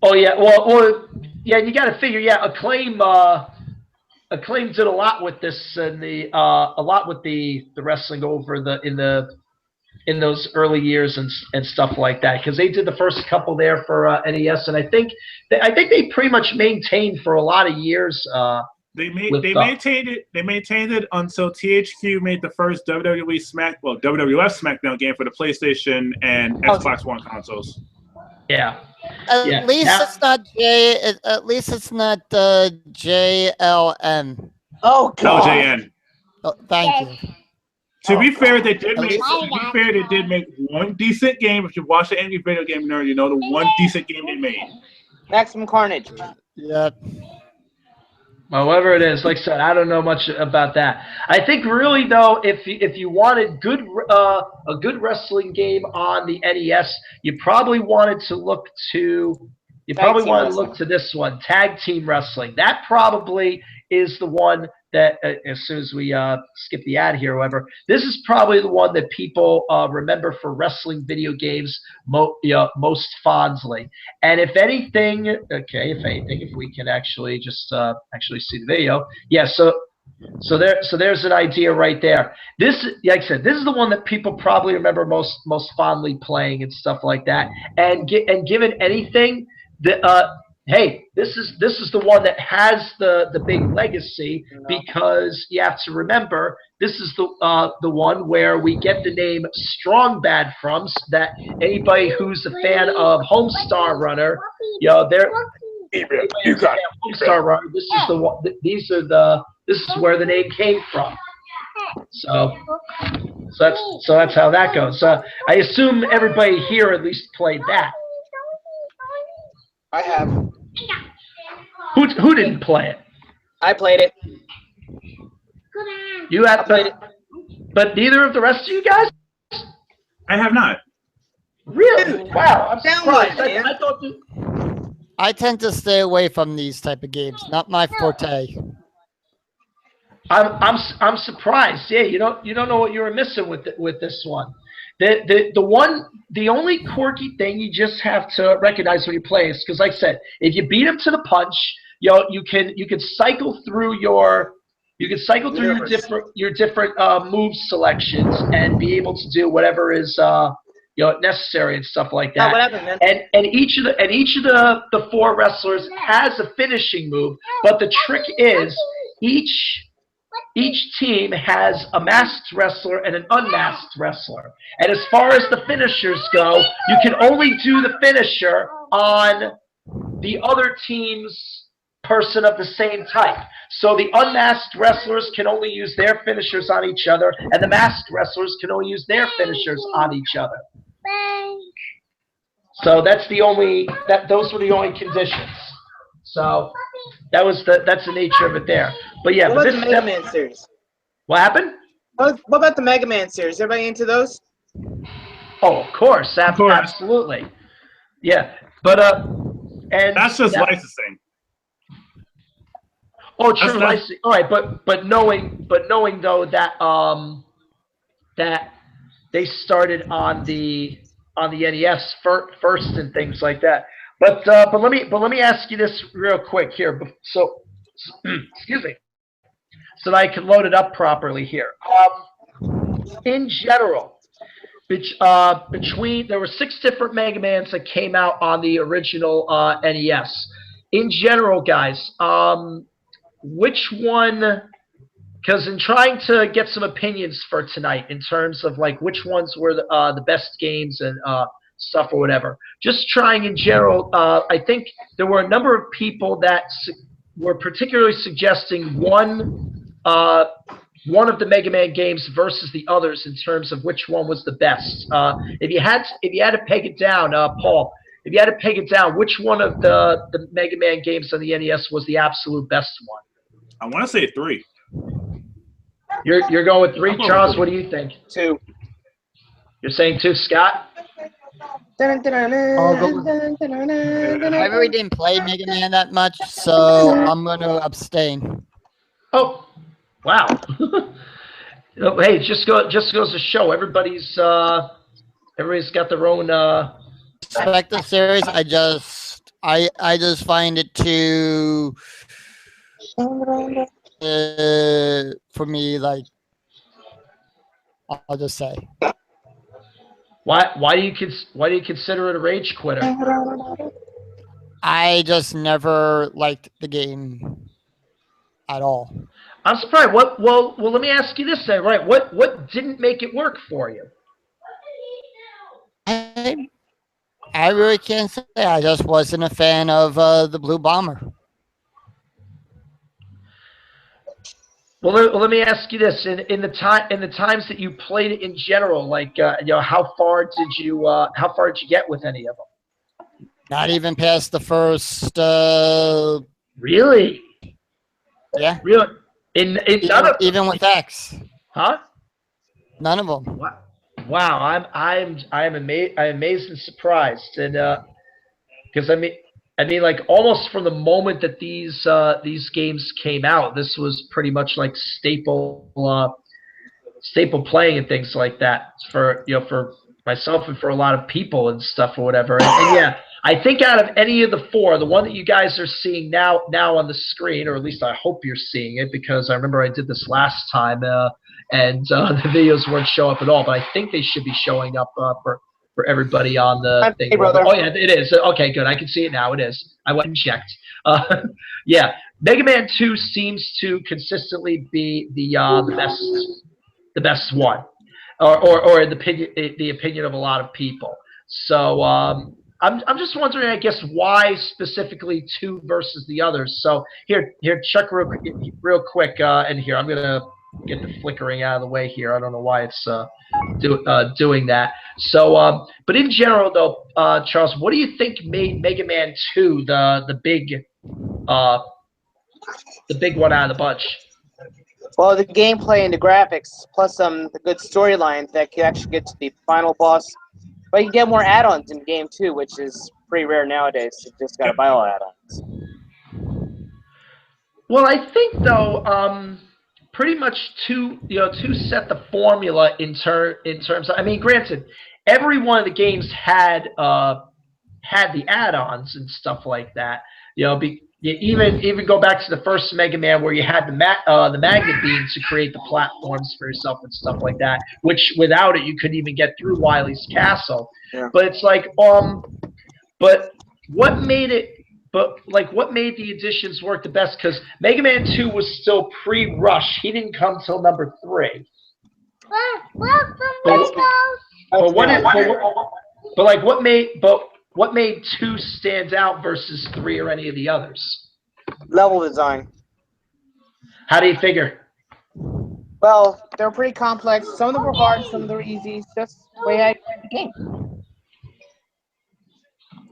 Oh yeah, well, yeah. You got to figure, Acclaim. Acclaim did a lot with this and a lot with the wrestling over in those early years and stuff like that, because they did the first couple there for NES, and I think they pretty much maintained for a lot of years. They maintained it until THQ made the first WWF SmackDown game for the PlayStation and Xbox One consoles. Yeah. At least it's not J. At least it's not JLM. Oh God. LJN. Oh, thank you. To be fair, they did make one decent game. If you watch any video game nerd, you know the one decent game they made. Maximum Carnage. Yep. However it is, like I said, I don't know much about that. I think really though, if you wanted a good wrestling game on the NES, you probably wanted to look to this one, Tag Team Wrestling. That probably is the one that, as soon as we skip the ad here, however, this is probably the one that people remember for wrestling video games most fondly. And if anything, if we can actually just actually see the video, so there's an idea right there. This, like I said, this is the one that people probably remember most fondly playing and stuff like that. And given anything, hey, this is the one that has the big legacy, because you have to remember this is the one where we get the name Strong Bad from. So that anybody who's a fan of Homestar Runner, they're Homestar Runner. This is the one. This is where the name came from. So that's how that goes. I assume everybody here at least played that. I have. Who didn't play it? I played it. You have played it, but neither of the rest of you guys. I have not. Really? Wow! I'm surprised. I thought. I tend to stay away from these type of games. Not my forte. I'm surprised. Yeah, you don't know what you were missing with this one. The only quirky thing you just have to recognize when you play is, because like I said, if you beat him to the punch, you can cycle through your different move selections and be able to do whatever is necessary and stuff like that. What happened, man? And each of the four wrestlers has a finishing move, but the trick is each team has a masked wrestler and an unmasked wrestler. And as far as the finishers go, you can only do the finisher on the other team's person of the same type. So the unmasked wrestlers can only use their finishers on each other, and the masked wrestlers can only use their finishers on each other. So those were the only conditions. So that's the nature of it there. But yeah, what about the Mega Man series? What happened? What about the Mega Man series? Everybody into those? Oh, of course, absolutely. Yeah, but and that's just licensing. Oh, true, licensing. All right, but knowing though that that they started on the NES first and things like that. But let me ask you this real quick here. So excuse me, so that I can load it up properly here. In general, there were 6 different Mega Mans that came out on the original NES. In general, guys, which one? Because in trying to get some opinions for tonight, in terms of like which ones were the best games and stuff or whatever, just trying in general, I think there were a number of people that were particularly suggesting one of the Mega Man games versus the others in terms of which one was the best. If you had to peg it down, Paul, if you had to peg it down, which one of the Mega Man games on the NES was the absolute best one? I want to say 3. You're going with 3, Charles. What do you think? 2. You're saying 2, Scott? I really didn't play Mega Man that much, so I'm going to abstain. Oh, wow. Oh, hey, just goes to show everybody's got their own. Spectre series, I just find it too for me, like, I'll just say. Why do you consider it a rage quitter? I just never liked the game at all. I'm surprised. Well, let me ask you this then. Right? What didn't make it work for you? I really can't say. I just wasn't a fan of the Blue Bomber. Well, let me ask you this: in the times that you played it in general, like how far did you get with any of them? Not even past the first. Really? Yeah. Really? Even with X. Huh? None of them. Wow. I'm amazed and surprised, and because I mean, like almost from the moment that these games came out, this was pretty much like staple playing and things like that for for myself and for a lot of people and stuff or whatever. And yeah, I think out of any of the four, the one that you guys are seeing now on the screen, or at least I hope you're seeing it, because I remember I did this last time and the videos weren't showing up at all. But I think they should be showing up for everybody on the thing. Hey, brother. Oh yeah, it is. Okay, good. I can see it now. It is. I went and checked. Yeah, Mega Man 2 seems to consistently be the best one, or the opinion of a lot of people. So I'm just wondering, I guess, why specifically 2 versus the others. So here, Chuck, real quick, and here I'm gonna get the flickering out of the way here. I don't know why it's doing that. So, but in general, though, Charles, what do you think made Mega Man 2 the big one out of the bunch? Well, the gameplay and the graphics, plus the good storyline that can actually get to the final boss. But you can get more add-ons in game 2, which is pretty rare nowadays. You just gotta buy all add-ons. Well, I think though, pretty much 2 set the formula in terms of, I mean, granted, every one of the games had the add-ons and stuff like that. Even go back to the first Mega Man where you had the magnet beam to create the platforms for yourself and stuff like that, which without it you couldn't even get through Wily's castle. Yeah. But it's like, but what made it? But like, what made the additions work the best? Because Mega Man 2 was still pre-Rush. He didn't come till number 3. What made 2 stand out versus 3 or any of the others? Level design. How do you figure? Well, they're pretty complex. Some of them were hard, some of them were easy. It's just the way I played the game.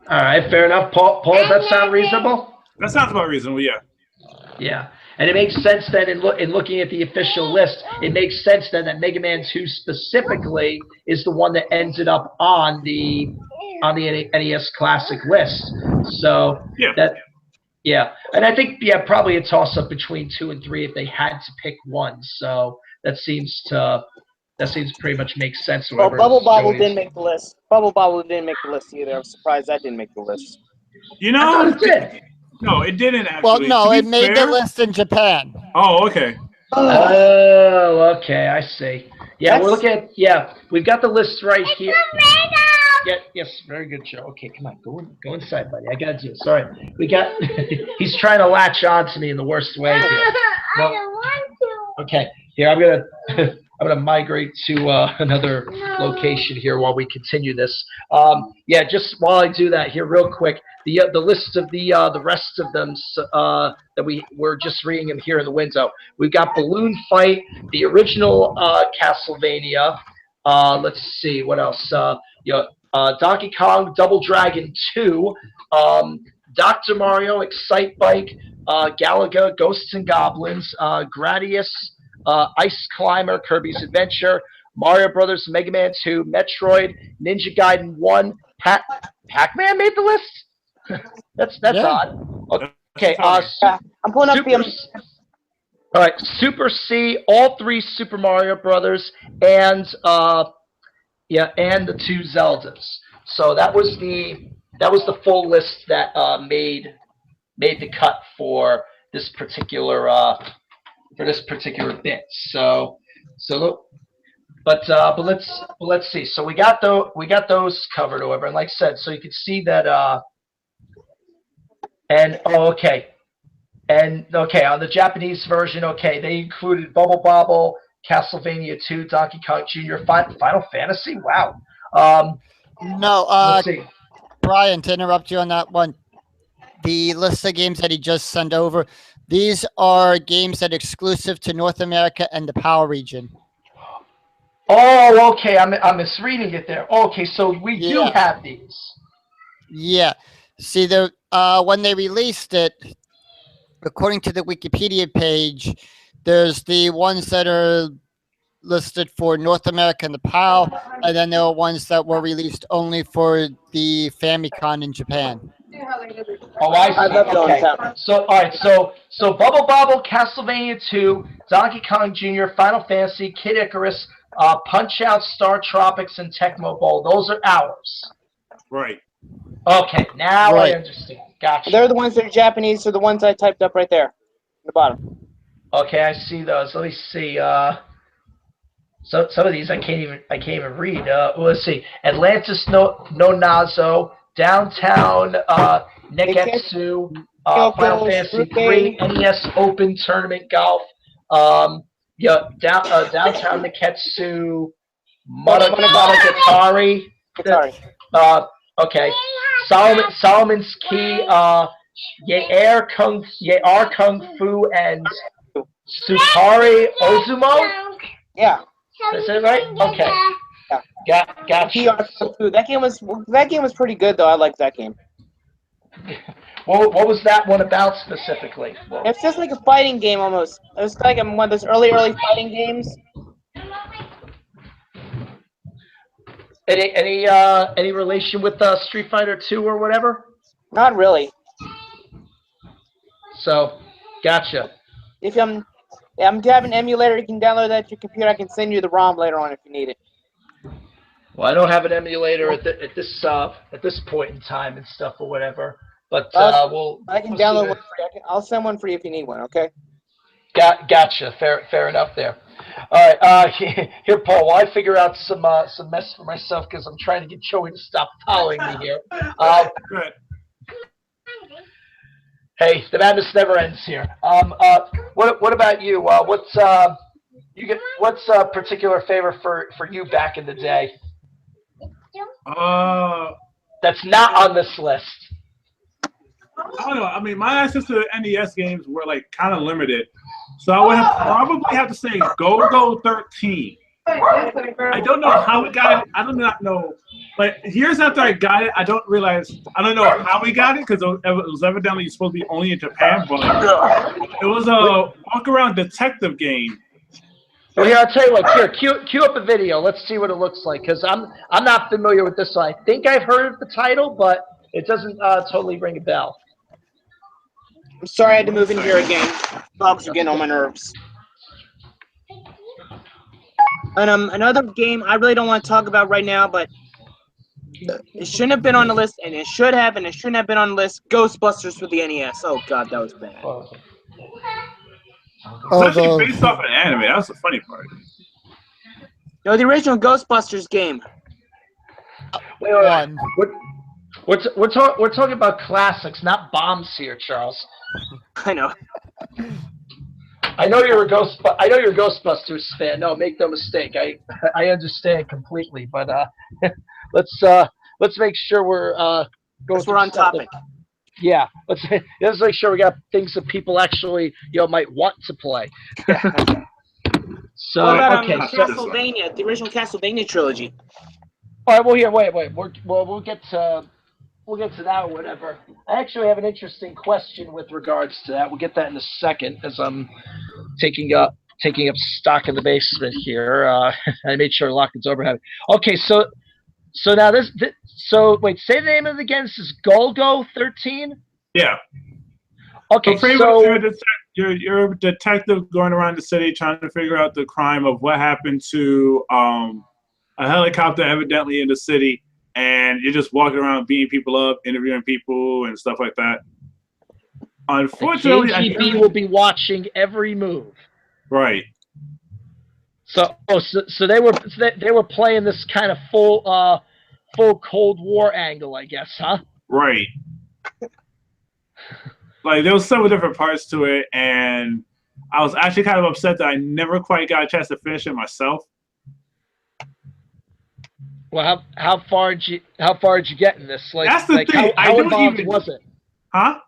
All right, fair enough. Paul, does that sound reasonable? That sounds about reasonable, yeah. Yeah, and it makes sense then in looking at the official list, it makes sense then that Mega Man 2 specifically is the one that ended up on the NES Classic list. So yeah, and I think probably a toss up between 2 and 3 if they had to pick one. So that seems pretty much makes sense. Well, Bubble Bobble didn't make the list. Bubble Bobble didn't make the list either. I'm surprised that didn't make the list. You know, I thought it did. No, it didn't actually. Well, no, it made the list in Japan. Oh, okay. Oh, okay, I see. Yeah, we're looking at, we've got the list right here. Yeah, yes, very good, Joe. Okay, come on, go inside, buddy. I gotta do it. Sorry, he's trying to latch on to me in the worst way here. I don't want to. Okay, here I'm gonna migrate to another location here while we continue this. Yeah, just while I do that here, real quick, the list of the rest of them that we're just reading them here in the window. We've got Balloon Fight, the original Castlevania. Let's see what else. Donkey Kong Double Dragon 2, Dr. Mario Excite Bike, Galaga Ghosts and Goblins, Gradius. Ice Climber, Kirby's Adventure, Mario Brothers, Mega Man 2, Metroid, Ninja Gaiden 1, Pac-Man made the list? That's odd. Okay, I'm pulling up All right, Super C, all 3 Super Mario Brothers, and and the 2 Zeldas. So that was the full list that made the cut for this particular bit. But let's see. So we got those covered over, and like I said, so you can see that okay. And okay, on the Japanese version, okay, they included Bubble Bobble, Castlevania 2, Donkey Kong Jr., Final Fantasy. Wow. No, Let's see. Brian, to interrupt you on that one, the list of games that he just sent over, these are games that are exclusive to North America and the PAL region. Oh, okay. I'm misreading it there. Okay, so we do have these. Yeah. See, when they released it, according to the Wikipedia page, there's the ones that are listed for North America and the PAL, and then there are ones that were released only for the Famicom in Japan. Oh, I see. Okay. So, all right. So Bubble Bobble, Castlevania 2, Donkey Kong Jr., Final Fantasy, Kid Icarus, Punch Out, Star Tropics, and Tecmo Bowl. Those are ours. Right. Okay. Now I understand. Gotcha. They're the ones that are Japanese. They're the ones I typed up right there, at the bottom. Okay, I see those. Let me see. So some of these I can't even read. Let's see. Atlantis no Nazo, Downtown Neketsu, Final Fantasy 3, NES Open Tournament Golf, Downtown Neketsu, Monogatari. Okay. Solomon's Key, Year Kung Fu, and Sutari Ozumo? Yeah. Is that right? Okay. Yeah. Gotcha. That game was pretty good though. I liked that game. What was that one about specifically? It's just like a fighting game almost. It was like one of those early fighting games. Any relation with Street Fighter 2 or whatever? Not really. So, gotcha. If you have an emulator, you can download that to your computer. I can send you the ROM later on if you need it. Well, I don't have an emulator at this point in time and stuff or whatever. But I can download one for you. I'll send one for you if you need one. Okay. Gotcha. Fair enough there. All right. Here, Paul. While I figure out some mess for myself because I'm trying to get Joey to stop following me here. Hey, the madness never ends here. What about you? What's a particular favorite for you back in the day? That's not on this list. I don't know. I mean, my access to NES games were like kind of limited, so I would probably have to say Go-Go 13. I don't know how we got it. I do not know. But years after I got it, I don't know how we got it because it was evidently supposed to be only in Japan. But it was a walk-around detective game. Well, here, I'll tell you what. Here, cue up a video. Let's see what it looks like because I'm not familiar with this one. I think I've heard of the title, but it doesn't totally ring a bell. I'm sorry I had to move in here again. Dogs are getting on my nerves. And another game I really don't want to talk about right now, but it shouldn't have been on the list, and it should have, and it shouldn't have been on the list. Ghostbusters for the NES. Oh God, that was bad. It's actually based off an anime. That was the funny part. No, the original Ghostbusters game. Wait, we're talking about classics, not bombs here, Charles. I know. I know you're a Ghostbusters fan. No, make no mistake. I understand completely. But let's make sure we're on topic. Yeah, let's make sure we got things that people actually might want to play. So what about okay, Castlevania, the original Castlevania trilogy. All right. Well, here, wait. We'll get to that or whatever. I actually have an interesting question with regards to that. We'll get that in a second as I'm taking up stock in the basement here. I made sure I locked its overhead. Okay, so now wait, say the name of it again. This is Golgo 13? Yeah. Okay, you're a detective going around the city trying to figure out the crime of what happened to a helicopter evidently in the city, and you're just walking around beating people up, interviewing people, and stuff like that. Unfortunately, the KGB will be watching every move. Right. So they were playing this kind of full Cold War angle, I guess, huh? Right. Like there was several different parts to it, and I was actually kind of upset that I never quite got a chance to finish it myself. Well, how far did you get in this? Like, that's the thing. How involved was it? Huh?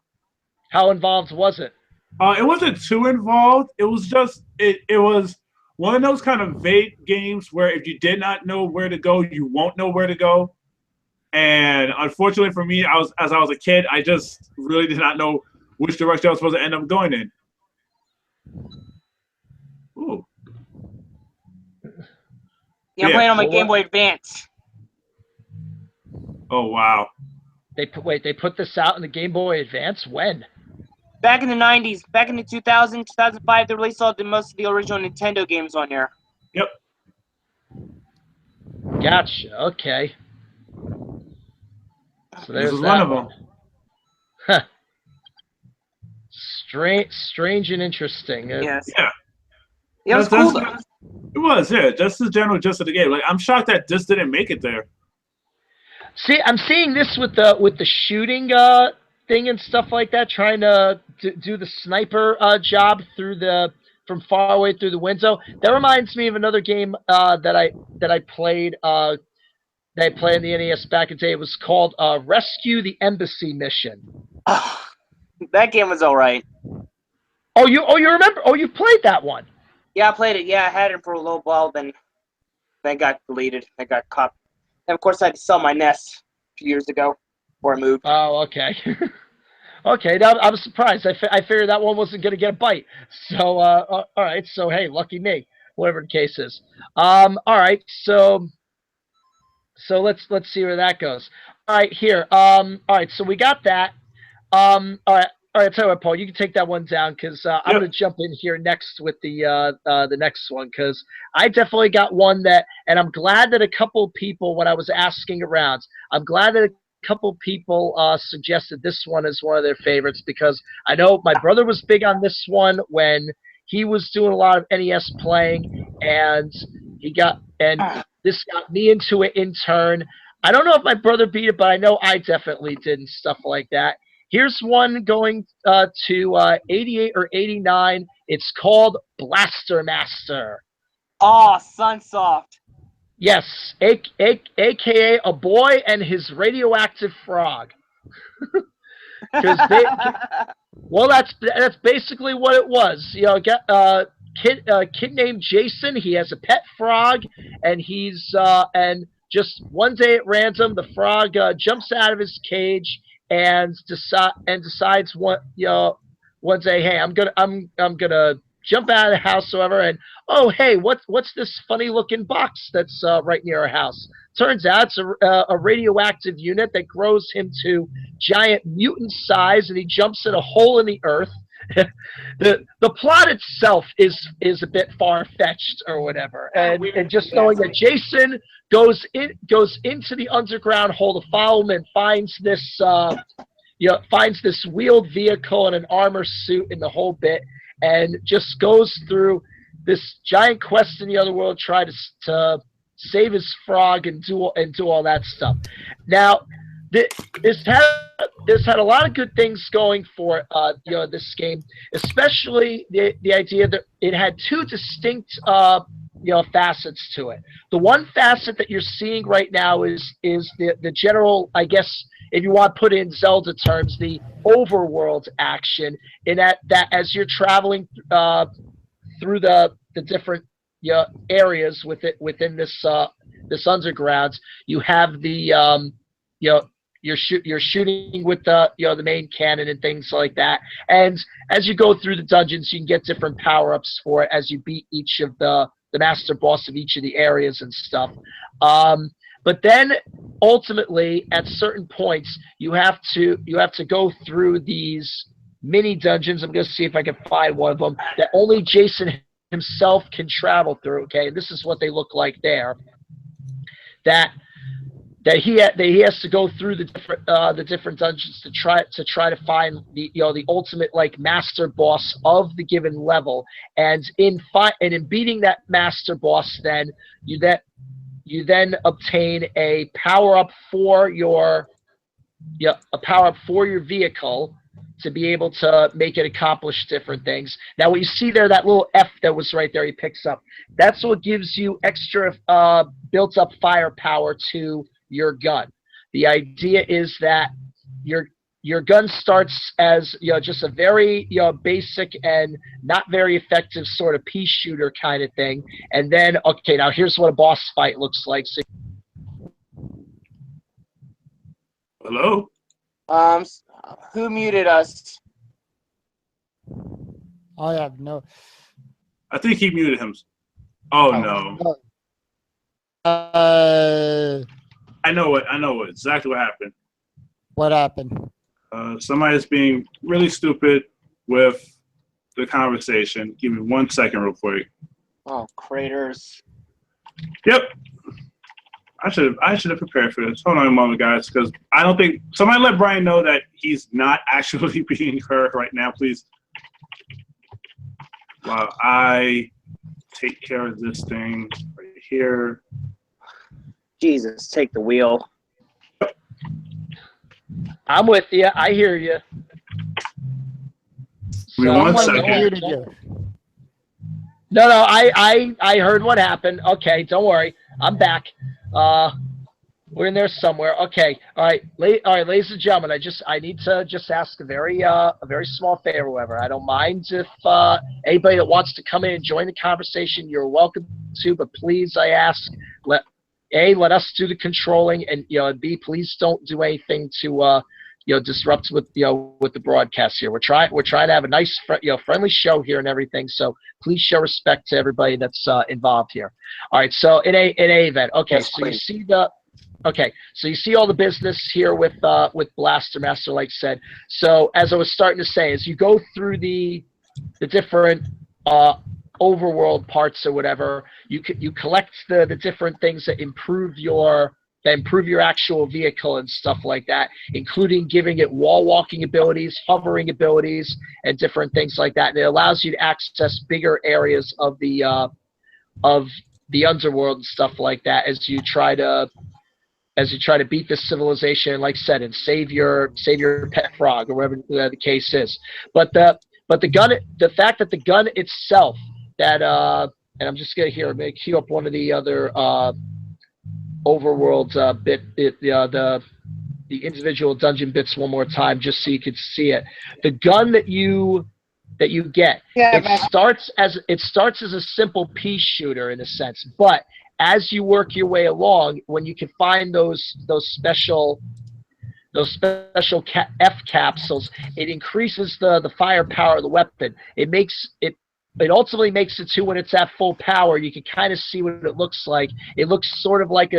How involved was it? It wasn't too involved. It was just it was one of those kind of vague games where if you did not know where to go, you won't know where to go. And unfortunately for me, as I was a kid, I just really did not know which direction I was supposed to end up going in. Ooh. Yeah, I'm playing on my Game Boy Advance. Oh wow! They put this out in the Game Boy Advance when? Back in the 90s, back in the 2000, 2005, they released most of the original Nintendo games on there. Yep. Gotcha. Okay. So there's this is one of them. Huh. Strange and interesting. Yes. Yeah. Yeah, it was cool though. It was, yeah. Just the general gist of the game. Like, I'm shocked that this didn't make it there. See, I'm seeing this with the shooting thing and stuff like that, trying to do the sniper job from far away through the window. That reminds me of another game that I played. That I played in the NES back in the day. It was called Rescue the Embassy Mission. That game was alright. Oh, you remember? Oh, you played that one. Yeah, I played it. Yeah, I had it for a little while, then got deleted. I got caught. And of course, I had to sell my NES a few years ago before I moved. Oh, okay. Okay, now I was surprised. I figured that one wasn't going to get a bite. So, all right. So, hey, lucky me. Whatever the case is. All right. So let's see where that goes. All right, here. All right. So we got that. All right. All right, tell you what, Paul, you can take that one down because I'm going to jump in here next with the next one because I definitely got one that, and I'm glad that a couple people, when I was asking around, I'm glad that a couple people suggested this one as one of their favorites because I know my brother was big on this one when he was doing a lot of NES playing, and this got me into it in turn. I don't know if my brother beat it, but I know I definitely did and stuff like that. Here's one going to 88 or 89. It's called Blaster Master. Oh, Sunsoft. Yes, a.k.a. a boy and his radioactive frog. Well, that's basically what it was. You know, kid named Jason. He has a pet frog, and and just one day at random, the frog jumps out of his cage and decides one day, hey, I'm gonna jump out of the house, however, and oh, hey, what's this funny looking box that's right near our house? Turns out it's a radioactive unit that grows him to giant mutant size, and he jumps in a hole in the earth. the plot itself is a bit far fetched or whatever, and just knowing that Jason goes into the underground hole to follow him and finds this wheeled vehicle and an armor suit and the whole bit, and just goes through this giant quest in the other world, try to save his frog and do all that stuff. Now, this had a lot of good things going for this game, especially the idea that it had two distinct facets to it. The one facet that you're seeing right now is the general, I guess, if you want to put it in Zelda terms, the overworld action, in that as you're traveling through the different areas within this underground, you have the you're shooting with the main cannon and things like that, and as you go through the dungeons, you can get different power-ups for it as you beat each of the master boss of each of the areas and stuff. But then ultimately, at certain points, you have to go through these mini dungeons. I'm going to see if I can find one of them that only Jason himself can travel through. Okay, this is what they look like there. That he has to go through the different dungeons to try to find the the ultimate like master boss of the given level, and in beating that master boss, then you then obtain a power up for your vehicle to be able to make it accomplish different things. Now, what you see there, that little F that was right there, he picks up. That's what gives you extra built-up firepower to your gun. The idea is that your gun starts as just a very basic and not very effective sort of pea shooter kind of thing, and then okay, now here's what a boss fight looks like. So, Hello? Who muted us? I have no. I think he muted him. Oh no. I know exactly what happened. What happened? Somebody's being really stupid with the conversation. Give me 1 second real quick. Oh, craters. Yep. I should have prepared for this. Hold on a moment, guys, because I don't think somebody let Brian know that he's not actually being heard right now, please. While I take care of this thing right here. Jesus, take the wheel. I'm with you. I hear you. Give me 1 Someone second. muted you. No, I heard what happened. Okay, don't worry. I'm back. We're in there somewhere. Okay. All right, ladies and gentlemen. I need to just ask a very small favor. However, I don't mind if anybody that wants to come in and join the conversation, you're welcome to. But please, I ask, let us do the controlling, and B, please don't do anything to disrupt with the broadcast here. We're trying to have a nice friendly show here and everything. So please show respect to everybody that's involved here. All right. So in a event, okay. Yes, so please. you see all the business here with Blaster Master, like said. So as I was starting to say, as you go through the different overworld parts or whatever, you collect the different things that improve your actual vehicle and stuff like that, including giving it wall walking abilities, hovering abilities, and different things like that. And it allows you to access bigger areas of the underworld and stuff like that as you try to beat this civilization, and like I said, and save your pet frog or whatever the case is. But the fact that the gun itself, that and I'm just gonna queue up one of the other overworld the individual dungeon bits one more time, just so you could see it. The gun that you get, it starts as a simple pea shooter in a sense, but as you work your way along, when you can find those special F capsules, it increases the firepower of the weapon. It ultimately makes it to when it's at full power, you can kind of see what it looks like. It looks sort of like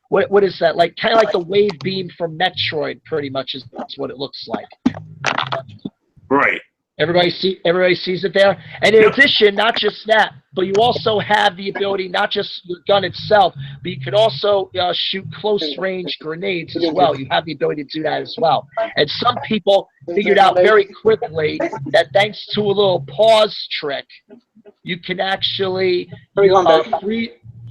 what is that? Like kind of like the wave beam from Metroid, pretty much is what it looks like. Right. Everybody sees it there. And in addition, not just that, but you also have the ability, not just your gun itself, but you can also shoot close-range grenades as well. You have the ability to do that as well. And some people figured out very quickly that thanks to a little pause trick, you can actually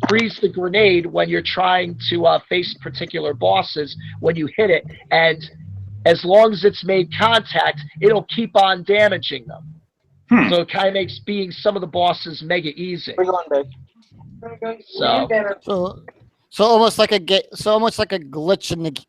freeze the grenade when you're trying to face particular bosses when you hit it, and as long as it's made contact, it'll keep on damaging them. So it kind of makes being some of the bosses mega easy. So almost like a glitch in the.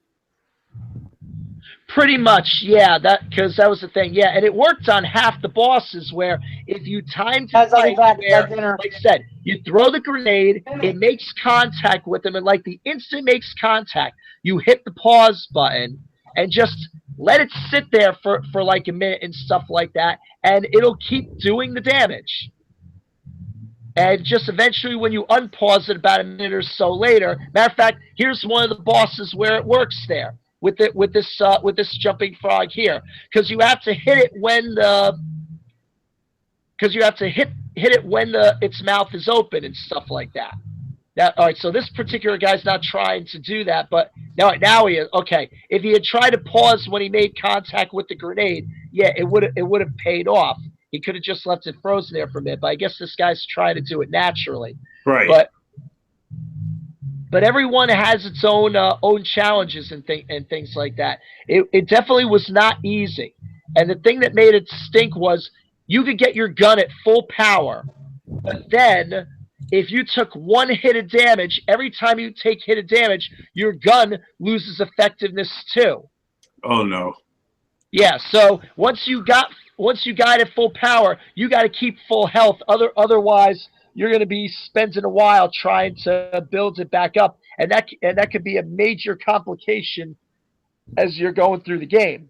Pretty much, yeah. Because that was the thing, yeah. And it worked on half the bosses, where if you timed it right, where, like I said, you throw the grenade, it makes contact with them, and like the instant it makes contact, you hit the pause button and just let it sit there for like a minute and stuff like that, and it'll keep doing the damage. And just eventually when you unpause it about a minute or so later, matter of fact, here's one of the bosses where it works there. with this jumping frog here, because you have to hit it when its mouth is open and stuff like that. Now, all right, so this particular guy's not trying to do that, but now he is. Okay, if he had tried to pause when he made contact with the grenade, yeah, it would have paid off. He could have just left it frozen there for a minute, but I guess this guy's trying to do it naturally. Right. But everyone has its own challenges and things like that. It definitely was not easy, and the thing that made it stink was you could get your gun at full power, but then if you took one hit of damage, every time you take hit of damage, your gun loses effectiveness too. Oh no. Yeah, so once you got it full power, you got to keep full health. Otherwise, you're going to be spending a while trying to build it back up, and that could be a major complication as you're going through the game.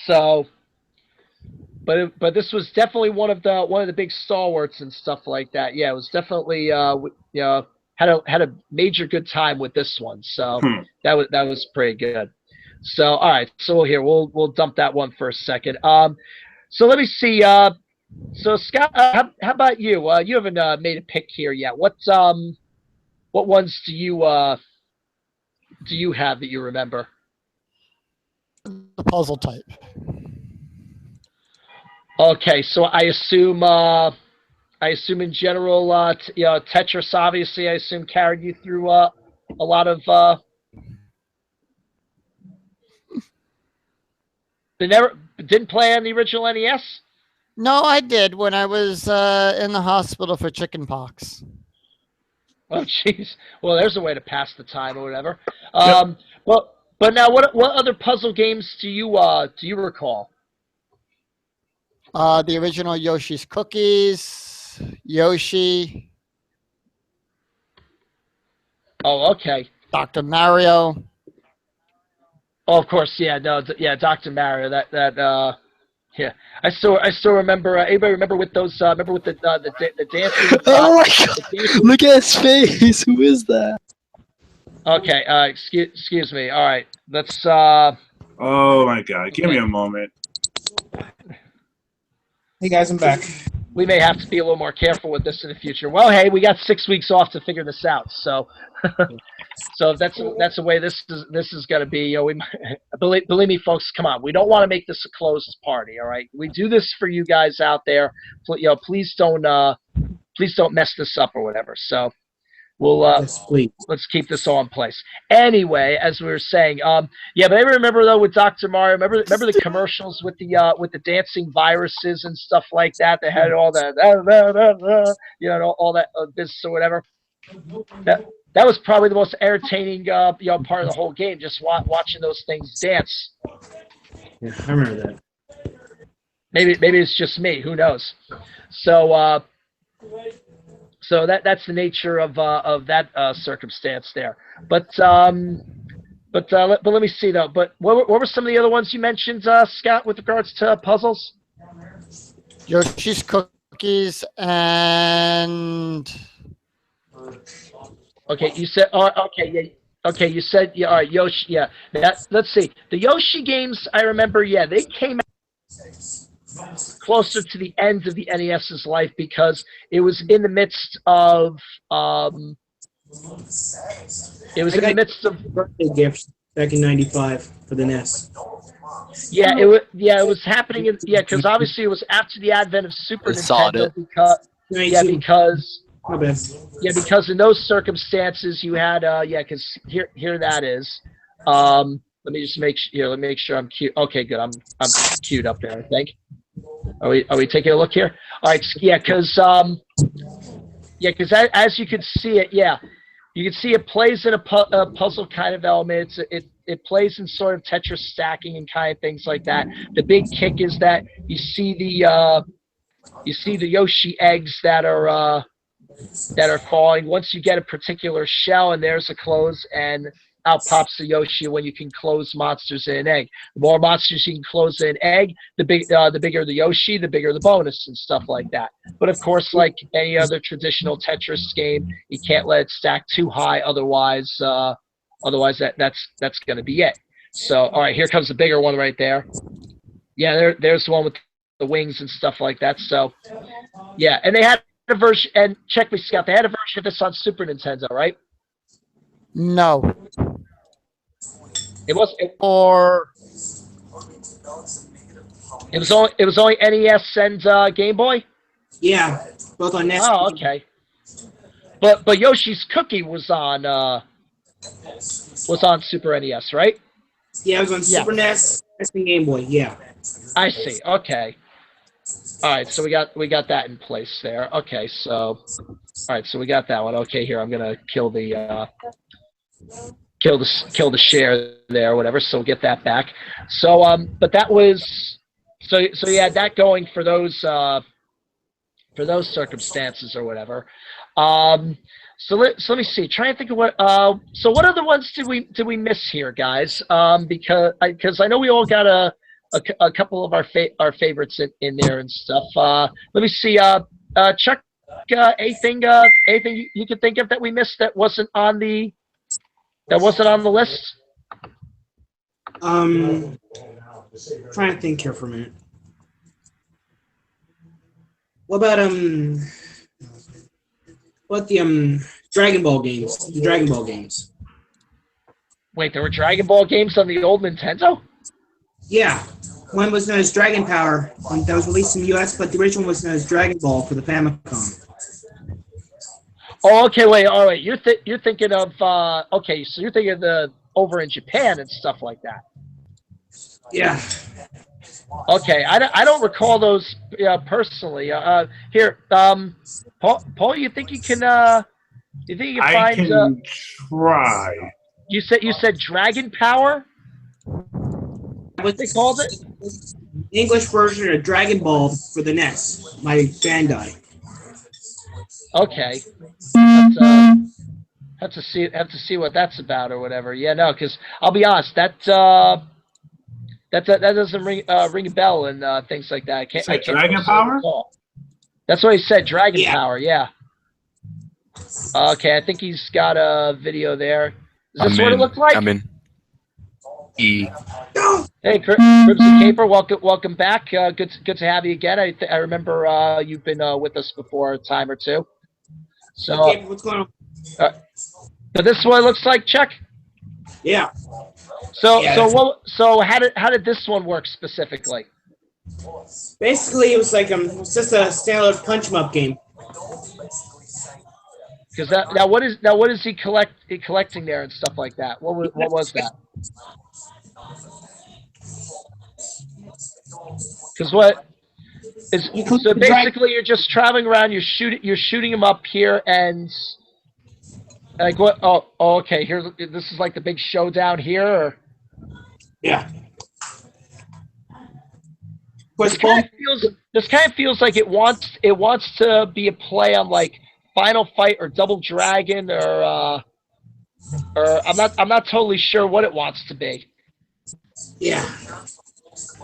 So. But this was definitely one of the big stalwarts and stuff like that. Yeah, it was definitely had a major good time with this one. So that was pretty good. So all right, so here we'll dump that one for a second. So let me see. So Scott, how about you? You haven't made a pick here yet. What ones do you have that you remember? The puzzle type. Okay, so I assume in general, Tetris obviously I assume carried you through a lot of. They didn't play on the original NES. No, I did when I was in the hospital for chicken pox. Oh, jeez. Well, there's a way to pass the time or whatever. Yep. But now, what other puzzle games do you recall? The original Yoshi's Cookies, Yoshi. Oh, okay. Dr. Mario. Oh, of course, yeah, no, yeah, Dr. Mario. Yeah, I still remember. Anybody remember with those? Remember with the dancing? Oh my God! Look at his face. Who is that? Okay. Excuse me. All right. Let's. Oh my God! Give me a moment. Hey guys, I'm back. We may have to be a little more careful with this in the future. Well, hey, we got 6 weeks off to figure this out, so so that's the way this is going to be. We believe me, folks. Come on, we don't want to make this a closed party. All right, we do this for you guys out there. Please don't mess this up or whatever. So we'll Yes, please. let's keep this all in place. Anyway, as we were saying, yeah, but I remember though with Dr. Mario, remember the commercials with the dancing viruses and stuff like that. They had all that, all that business or whatever. That was probably the most entertaining part of the whole game, just watching those things dance. Yeah, I remember that. Maybe it's just me. Who knows? So. So that's the nature of that circumstance there. But let me see though. But what were some of the other ones you mentioned, Scott, with regards to puzzles? Yoshi's Cookies and. Okay, you said. Oh, okay, yeah. Okay, you said. Yeah, all right, Yoshi. Yeah. Let's see. The Yoshi games, I remember. Yeah, they came out closer to the end of the NES's life because it was in the midst of birthday gifts back in '95 for the NES. Yeah, it was happening because obviously it was after the advent of Super Nintendo because in those circumstances you had because here that is. Let me just make sure I'm cute. Okay, good. I'm queued up there, I think. Are we taking a look here? All right, yeah, because as you can see it, you can see it plays in a puzzle kind of element. It plays in sort of Tetris stacking and kind of things like that. The big kick is that you see the Yoshi eggs that are falling. Once you get a particular shell and there's a close, and out pops the Yoshi when you can close monsters in an egg. The more monsters you can close in an egg, the bigger the Yoshi, the bigger the bonus and stuff like that. But of course, like any other traditional Tetris game, you can't let it stack too high, otherwise Otherwise, that's going to be it. So, all right, here comes the bigger one right there. Yeah, there's the one with the wings and stuff like that. So, yeah, and they had a version. And check me, Scout. They had a version of this on Super Nintendo, right? No. It was. Or It was only NES and Game Boy. Yeah, both on NES. Oh, okay. But Yoshi's Cookie was on Super NES, right? Yeah, it was on Super NES, and Game Boy. Yeah. I see. Okay. All right, so we got that in place there. Okay, so all right, so we got that one. Okay, here I'm gonna kill the share there, or whatever. So we'll get that back. So but that was so you had that going for those circumstances or whatever. So let me see. Try and think of what. So what other ones did we miss here, guys? Because I know we all got a couple of our favorites in there and stuff. Let me see. Chuck, anything you could think of that we missed that wasn't on the list? Trying to think here for a minute. What about the Dragon Ball games? The Dragon Ball games. Wait, there were Dragon Ball games on the old Nintendo? Yeah. One was known as Dragon Power, that was released in the US, but the original was known as Dragon Ball for the Famicom. Oh, okay, wait, all right. You're thinking of okay, so you're thinking of the over in Japan and stuff like that. Yeah. Okay, I don't recall those personally. Here, Paul, you think you can find? I can try. You said Dragon Power. What they called it? English version of Dragon Ball for the NES by Bandai. Okay. Have to see what that's about or whatever. Yeah, no, because I'll be honest, that doesn't ring a bell and things like that. I can't Dragon Power? That's what he said. Dragon Power. Yeah. Okay, I think he's got a video there. Is this what it looked like? I'm in. Hey, Crimson Caper, welcome back. Good to have you again. I remember you've been with us before a time or two. So, What's going on? But this is what it looks like, Chuck. Yeah. So how did this one work specifically? Basically, it was like it's just a standard punch 'em up game. Because now what is he collecting there and stuff like that? What was that? Because so basically you're just traveling around. You're shooting him up here and like what? Oh, okay. This is like the big showdown here. Or? Yeah. This kind of feels like it wants to be a play on like Final Fight or Double Dragon or I'm not totally sure what it wants to be. Yeah.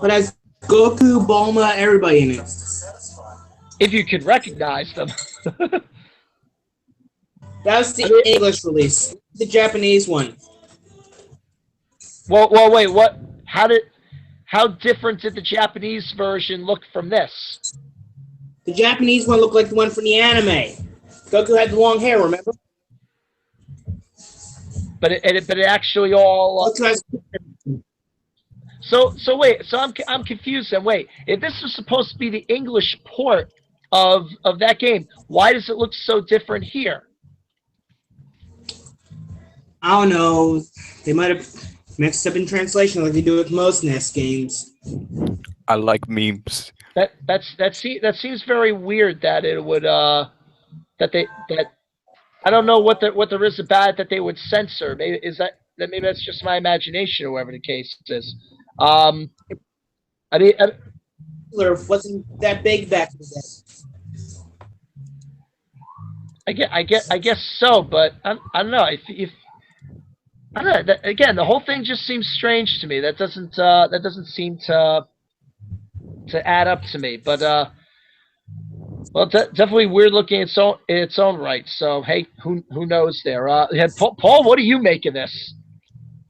But has Goku, Bulma, everybody in it. If you could recognize them. That was the English release. The Japanese one. Well, wait. What? How different did the Japanese version look from this? The Japanese one looked like the one from the anime. Goku had the long hair, remember? But it actually all. So wait. So I'm confused. And wait, if this was supposed to be the English port of that game, why does it look so different here? I don't know. They might have mixed up in translation like they do with most NES games. I like memes. That seems very weird that it would that I don't know what there is about it that they would censor. Maybe maybe that's just my imagination or whatever the case is. I mean, wasn't that big back in the day. I guess so, but I don't know if I don't know. Again, the whole thing just seems strange to me. That doesn't seem to add up to me. But well, definitely weird looking in its own right. So hey, who knows there? Paul, what do you make of this?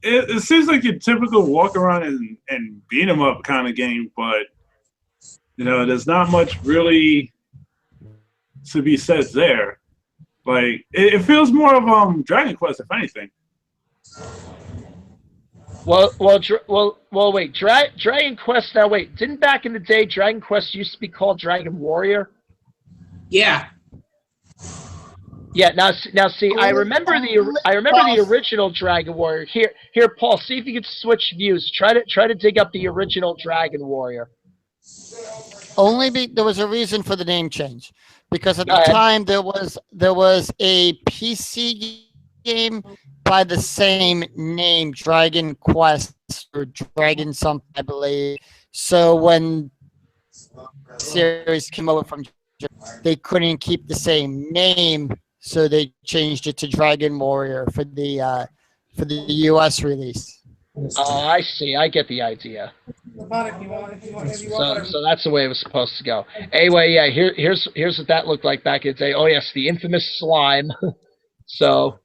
it seems like your typical walk around and beat 'em up kind of game, but there's not much really to be said there. Like it feels more of Dragon Quest, if anything. Well. Wait, Dragon Quest. Now, wait. Didn't back in the day Dragon Quest used to be called Dragon Warrior? Yeah. Yeah. Now, see. I remember the original Dragon Warrior. Here, Paul. See if you can switch views. Try to dig up the original Dragon Warrior. There was a reason for the name change, because at the time there was a PC game by the same name, Dragon Quest or Dragon something, I believe. So when the series came over from Japan, they couldn't keep the same name, so they changed it to Dragon Warrior for the US release. Oh, I see. I get the idea. So that's the way it was supposed to go. Anyway, yeah. Here's what that looked like back in the day. Oh yes, the infamous slime. So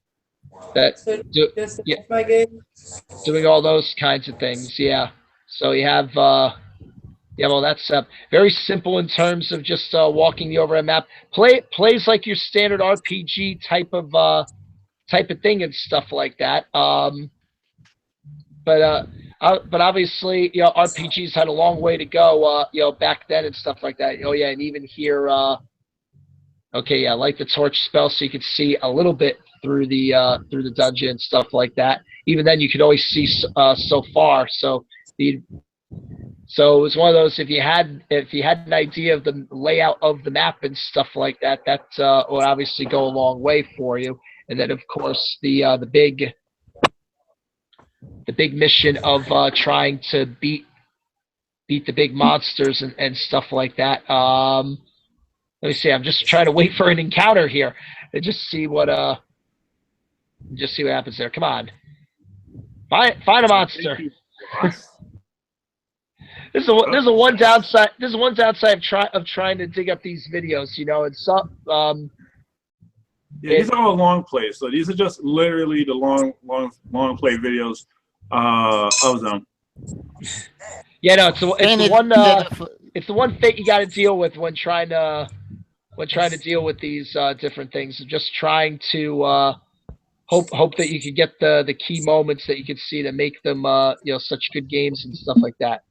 doing all those kinds of things. Yeah. So you have well, that's very simple in terms of just walking the overhead map. Plays like your standard RPG type of thing and stuff like that. But obviously, RPGs had a long way to go, back then and stuff like that. Oh yeah, and even here, okay, yeah, like the torch spell, so you could see a little bit through the dungeon and stuff like that. Even then, you could always see so far. So it was one of those. If you had an idea of the layout of the map and stuff like that, that would obviously go a long way for you. And then, of course, the big mission of trying to beat the big monsters and stuff like that. Let me see. I'm just trying to wait for an encounter here and just see what happens there. Come on, find a monster. This is one downside. This is one downside of trying to dig up these videos. And some. These are all long plays. So these are just literally the long play videos of them. Yeah, no, it's the one fate you got to deal with when trying to deal with these different things. Just trying to hope that you can get the key moments that you can see to make them such good games and stuff like that.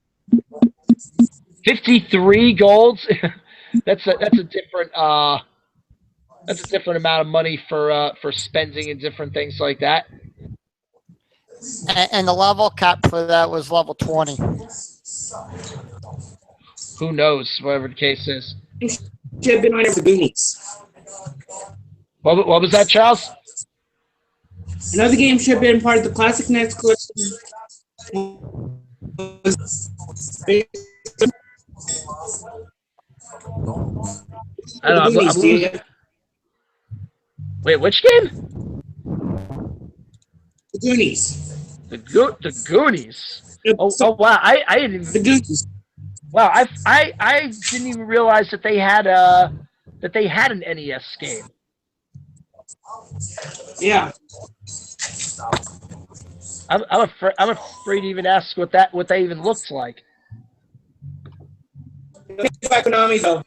53 golds. That's a different amount of money for spending and different things like that. And the level cap for that was level 20. Who knows? Whatever the case is. Should have been on the Goonies. What was that, Charles? Another game should have been part of the Classic NES collection. I don't know. Wait, which game? The Goonies. The Goonies. Oh wow! I didn't even. The Goonies. Wow, I didn't even realize that they had an NES game. Yeah. I'm afraid to even ask what that even looks like. By Konami though.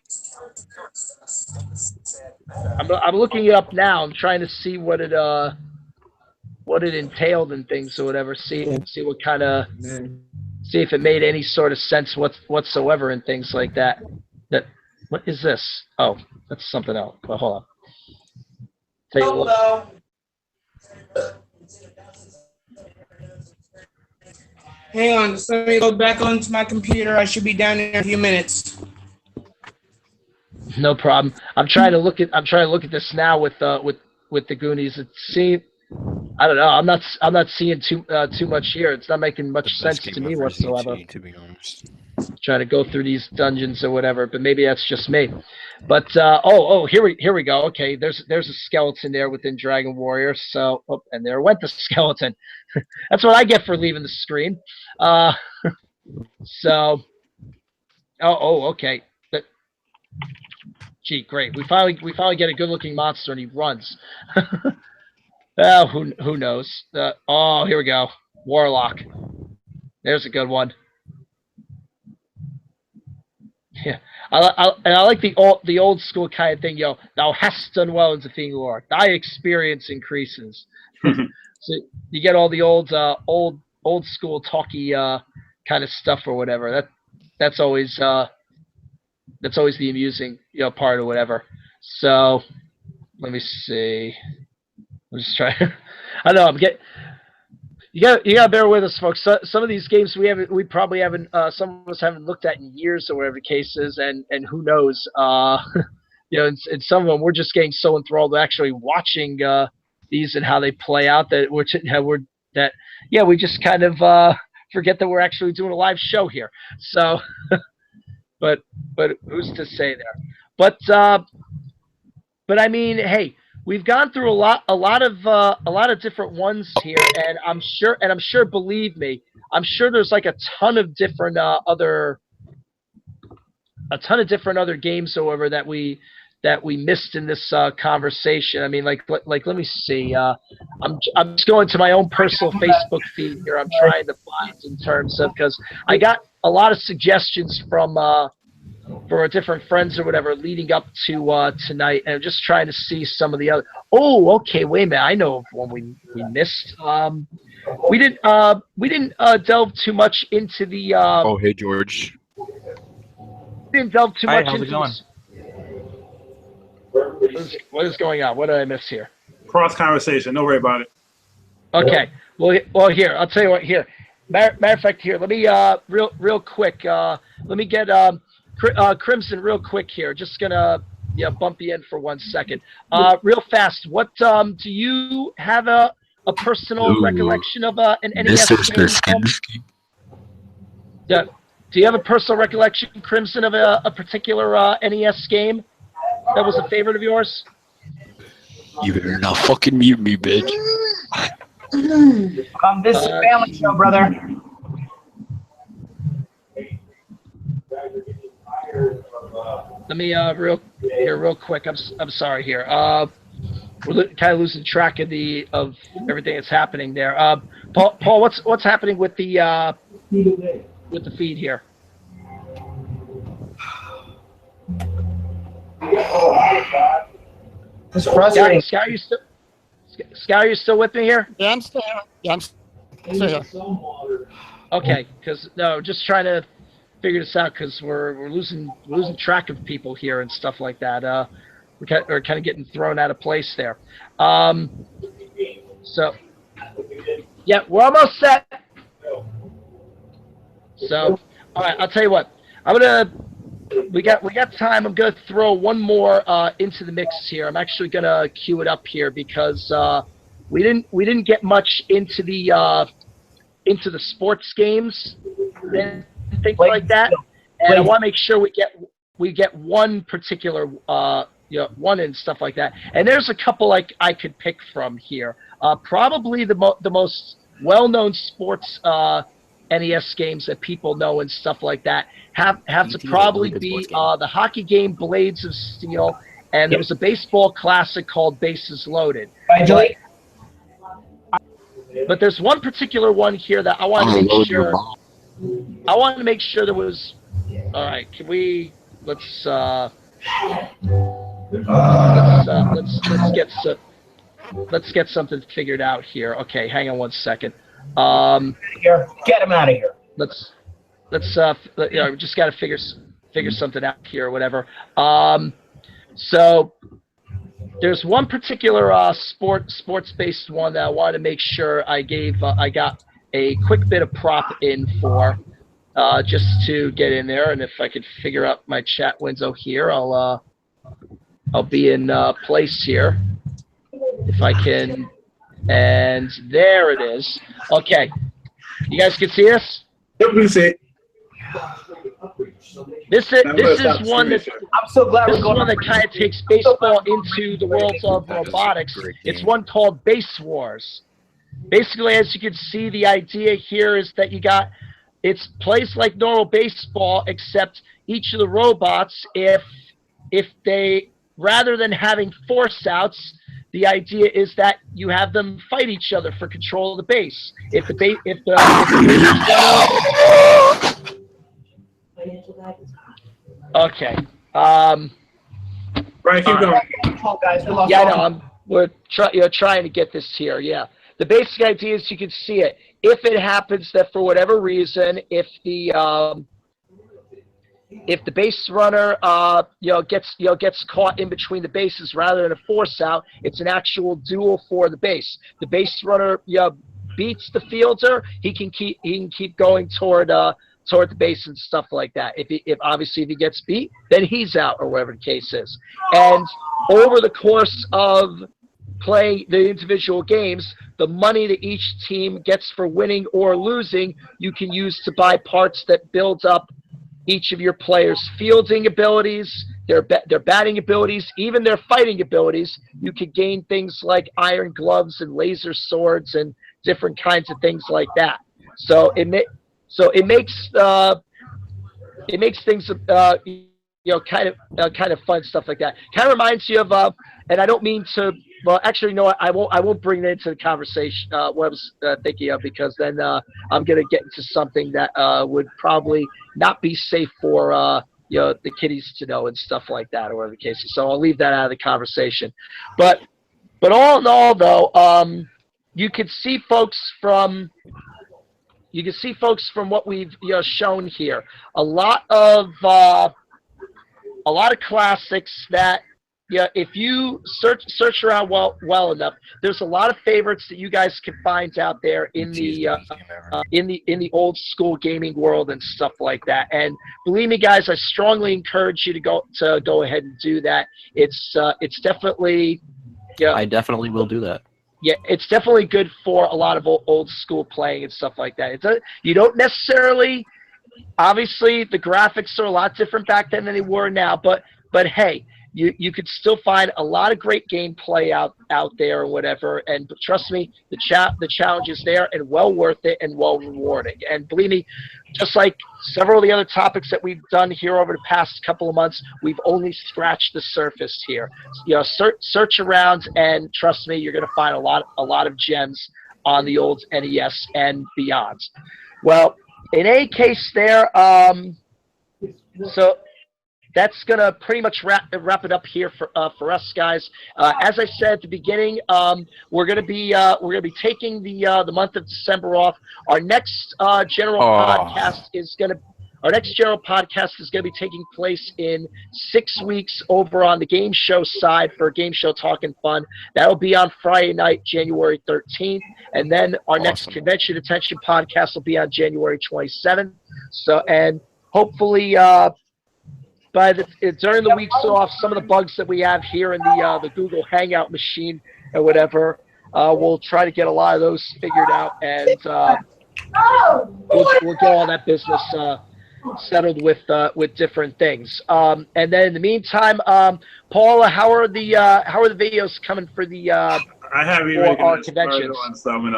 I'm looking it up now. I'm trying to see what it entailed and things or whatever. See what kind of see if it made any sort of sense whatsoever and things like that. What is this? Oh, that's something else. Well, hold on. Hello. Hang on, just let me go back onto my computer. I should be down in a few minutes. No problem. I'm trying to look at this now with the Goonies. I don't know. I'm not seeing too much here. It's not making much sense to me whatsoever. To be honest. Trying to go through these dungeons or whatever, but maybe that's just me. But here we go. Okay, there's a skeleton there within Dragon Warrior. So and there went the skeleton. That's what I get for leaving the screen. Okay. Gee, great. We finally get a good looking monster and he runs. Who knows? Here we go. Warlock. There's a good one. Yeah, I like the old school kind of thing. Thou hast done well in the thing, Lord. Thy experience increases. So you get all the old school talky kind of stuff or whatever. That's always the amusing part or whatever. So let me see. I'm just trying. I know you gotta bear with us, folks. Some of these games we probably haven't, some of us haven't looked at in years or whatever the case is, and who knows, and some of them we're just getting so enthralled with actually watching these and how they play out that we just kind of forget that we're actually doing a live show here. So, but who's to say there? But I mean, hey. We've gone through a lot of different ones here, and I'm sure, believe me, I'm sure there's like a ton of different other games, however, that we missed in this conversation. I mean, like let me see. I'm just going to my own personal Facebook feed here. I'm trying to find in terms of, because I got a lot of suggestions from for different friends or whatever leading up to tonight, and I'm just trying to see some of the other. Oh, okay, wait a minute. I know of one we missed. We didn't delve too much into the. Oh, hey George. We didn't delve too much how's into. it going? What is going on? What did I miss here? Cross conversation. Don't worry about it. Okay. Well, here I'll tell you what. Here, matter of fact, here. Let me real quick. Let me get Crimson real quick here. Just gonna bump you in for 1 second. Real fast. What do you have a personal recollection of an NES game? Yeah. Do you have a personal recollection, Crimson, of a particular NES game that was a favorite of yours? You better not fucking mute me, bitch. This is a family show, brother. Let me real quick. I'm sorry here. We're kind of losing track of everything that's happening there. Paul, what's happening with the feed here? It's frustrating. Scout, are you still with me here? Yeah, I'm still here. Yeah, I'm still here. Okay, just trying to figure this out, because we're losing track of people here and stuff like that. We're kind of getting thrown out of place there. So yeah, we're almost set. So all right, I'll tell you what. We got time. I'm gonna throw one more into the mix here. I'm actually gonna queue it up here because we didn't get much into the sports games and things like that, and I want to make sure we get one particular one and stuff like that. And there's a couple I could pick from here. Probably the most well-known sports NES games that people know and stuff like that have to probably be the hockey game Blades of Steel, and there was a baseball classic called Bases Loaded. But there's one particular one here that I want to make sure. I want to make sure there was. All right, can we? Let's get something figured out here. Okay, hang on 1 second. Here, get him out of here. Let's just got to figure something out here or whatever. So there's one particular sports-based one that I wanted to make sure I got a quick bit of prop in for, just to get in there. And if I could figure out my chat window here, I'll be in place here if I can. And there it is. Okay, you guys can see this? Yep, we see it. This is one that I'm so glad this we're is going one that kind of takes baseball into the world of robotics. It's one called Base Wars. Basically, as you can see, the idea here is that it's plays like normal baseball, except each of the robots, if they, rather than having force outs, the idea is that you have them fight each other for control of the base. If the base is okay. Right, keep going. Oh, guys, we lost Yeah, all- no, we're trying to get this here. Yeah, the basic idea is you can see it. If it happens that for whatever reason, if the base runner gets caught in between the bases rather than a force out, it's an actual duel for the base. The base runner beats the fielder, he can keep going toward the base and stuff like that. If obviously if he gets beat, then he's out or whatever the case is. And over the course of playing the individual games, the money that each team gets for winning or losing, you can use to buy parts that build up each of your players' fielding abilities, their batting abilities, even their fighting abilities. You could gain things like iron gloves and laser swords and different kinds of things like that. So it makes things kind of fun stuff like that. Kind of reminds you of and I don't mean to. Well, actually, no, I won't bring it into the conversation. What I was thinking of, because then I'm gonna get into something that would probably not be safe for the kiddies to know and stuff like that, or whatever the case is. So I'll leave that out of the conversation. But all in all, though, you can see folks from what we've shown here. A lot of classics that. Yeah, if you search around well enough, there's a lot of favorites that you guys can find out there in the old school gaming world and stuff like that. And believe me, guys, I strongly encourage you to go ahead and do that. It's definitely I definitely will do that. Yeah, it's definitely good for a lot of old school playing and stuff like that. You don't necessarily, obviously, the graphics are a lot different back then than they were now, but hey. You could still find a lot of great gameplay out there or whatever, and trust me, the challenge is there and well worth it and well rewarding. And believe me, just like several of the other topics that we've done here over the past couple of months, we've only scratched the surface here. Search around, and trust me, you're going to find a lot of gems on the old NES and beyond. Well, in any case, there. So. That's gonna pretty much wrap it up here for us, guys. As I said at the beginning, we're gonna be taking the month of December off. Our next general podcast is gonna be taking place in 6 weeks over on the game show side for Game Show Talking Fun. That'll be on Friday night, January 13th, and then our next Convention Attention podcast will be on January 27th. So, and hopefully. During the weeks off, some of the bugs that we have here in the Google Hangout machine or whatever, we'll try to get a lot of those figured out, and we'll get all that business settled with different things. And then in the meantime, Paula, how are the videos coming for the I haven't even our conventions? On some, and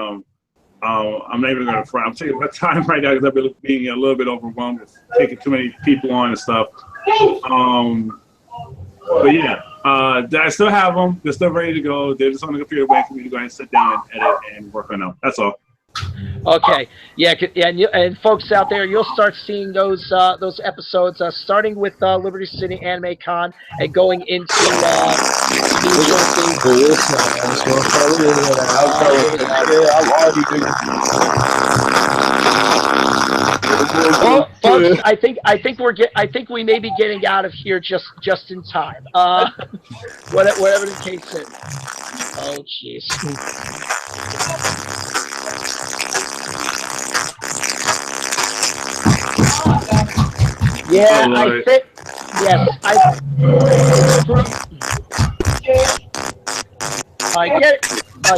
I'm not even going to front. I'm taking my time right now because I've been being a little bit overwhelmed with taking too many people on and stuff. But yeah, I still have them. They're still ready to go. They're just on the computer waiting for me to go ahead and sit down and edit and work on them. That's all. Okay, yeah, and folks out there, you'll start seeing those episodes starting with Liberty City Anime Con and going into Well, folks, I think we may be getting out of here just in time. Whatever the case is. Oh, jeez. Yeah, I think. Yes,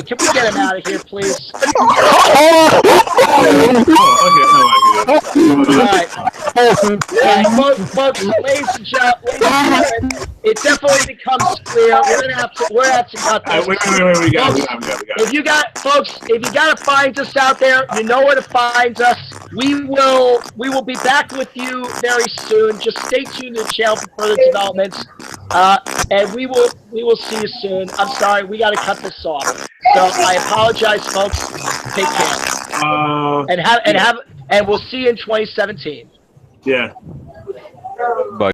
can we get him out of here, please? Folks, ladies and gentlemen, it definitely becomes clear. We're gonna have to cut this. Wait, we got it. If you gotta find us out there, you know where to find us. We will be back with you very soon. Just stay tuned to the channel for further developments. And we will see you soon. I'm sorry, we got to cut this off. So I apologize, folks. Take care. And we'll see you in 2017. Yeah. Bye.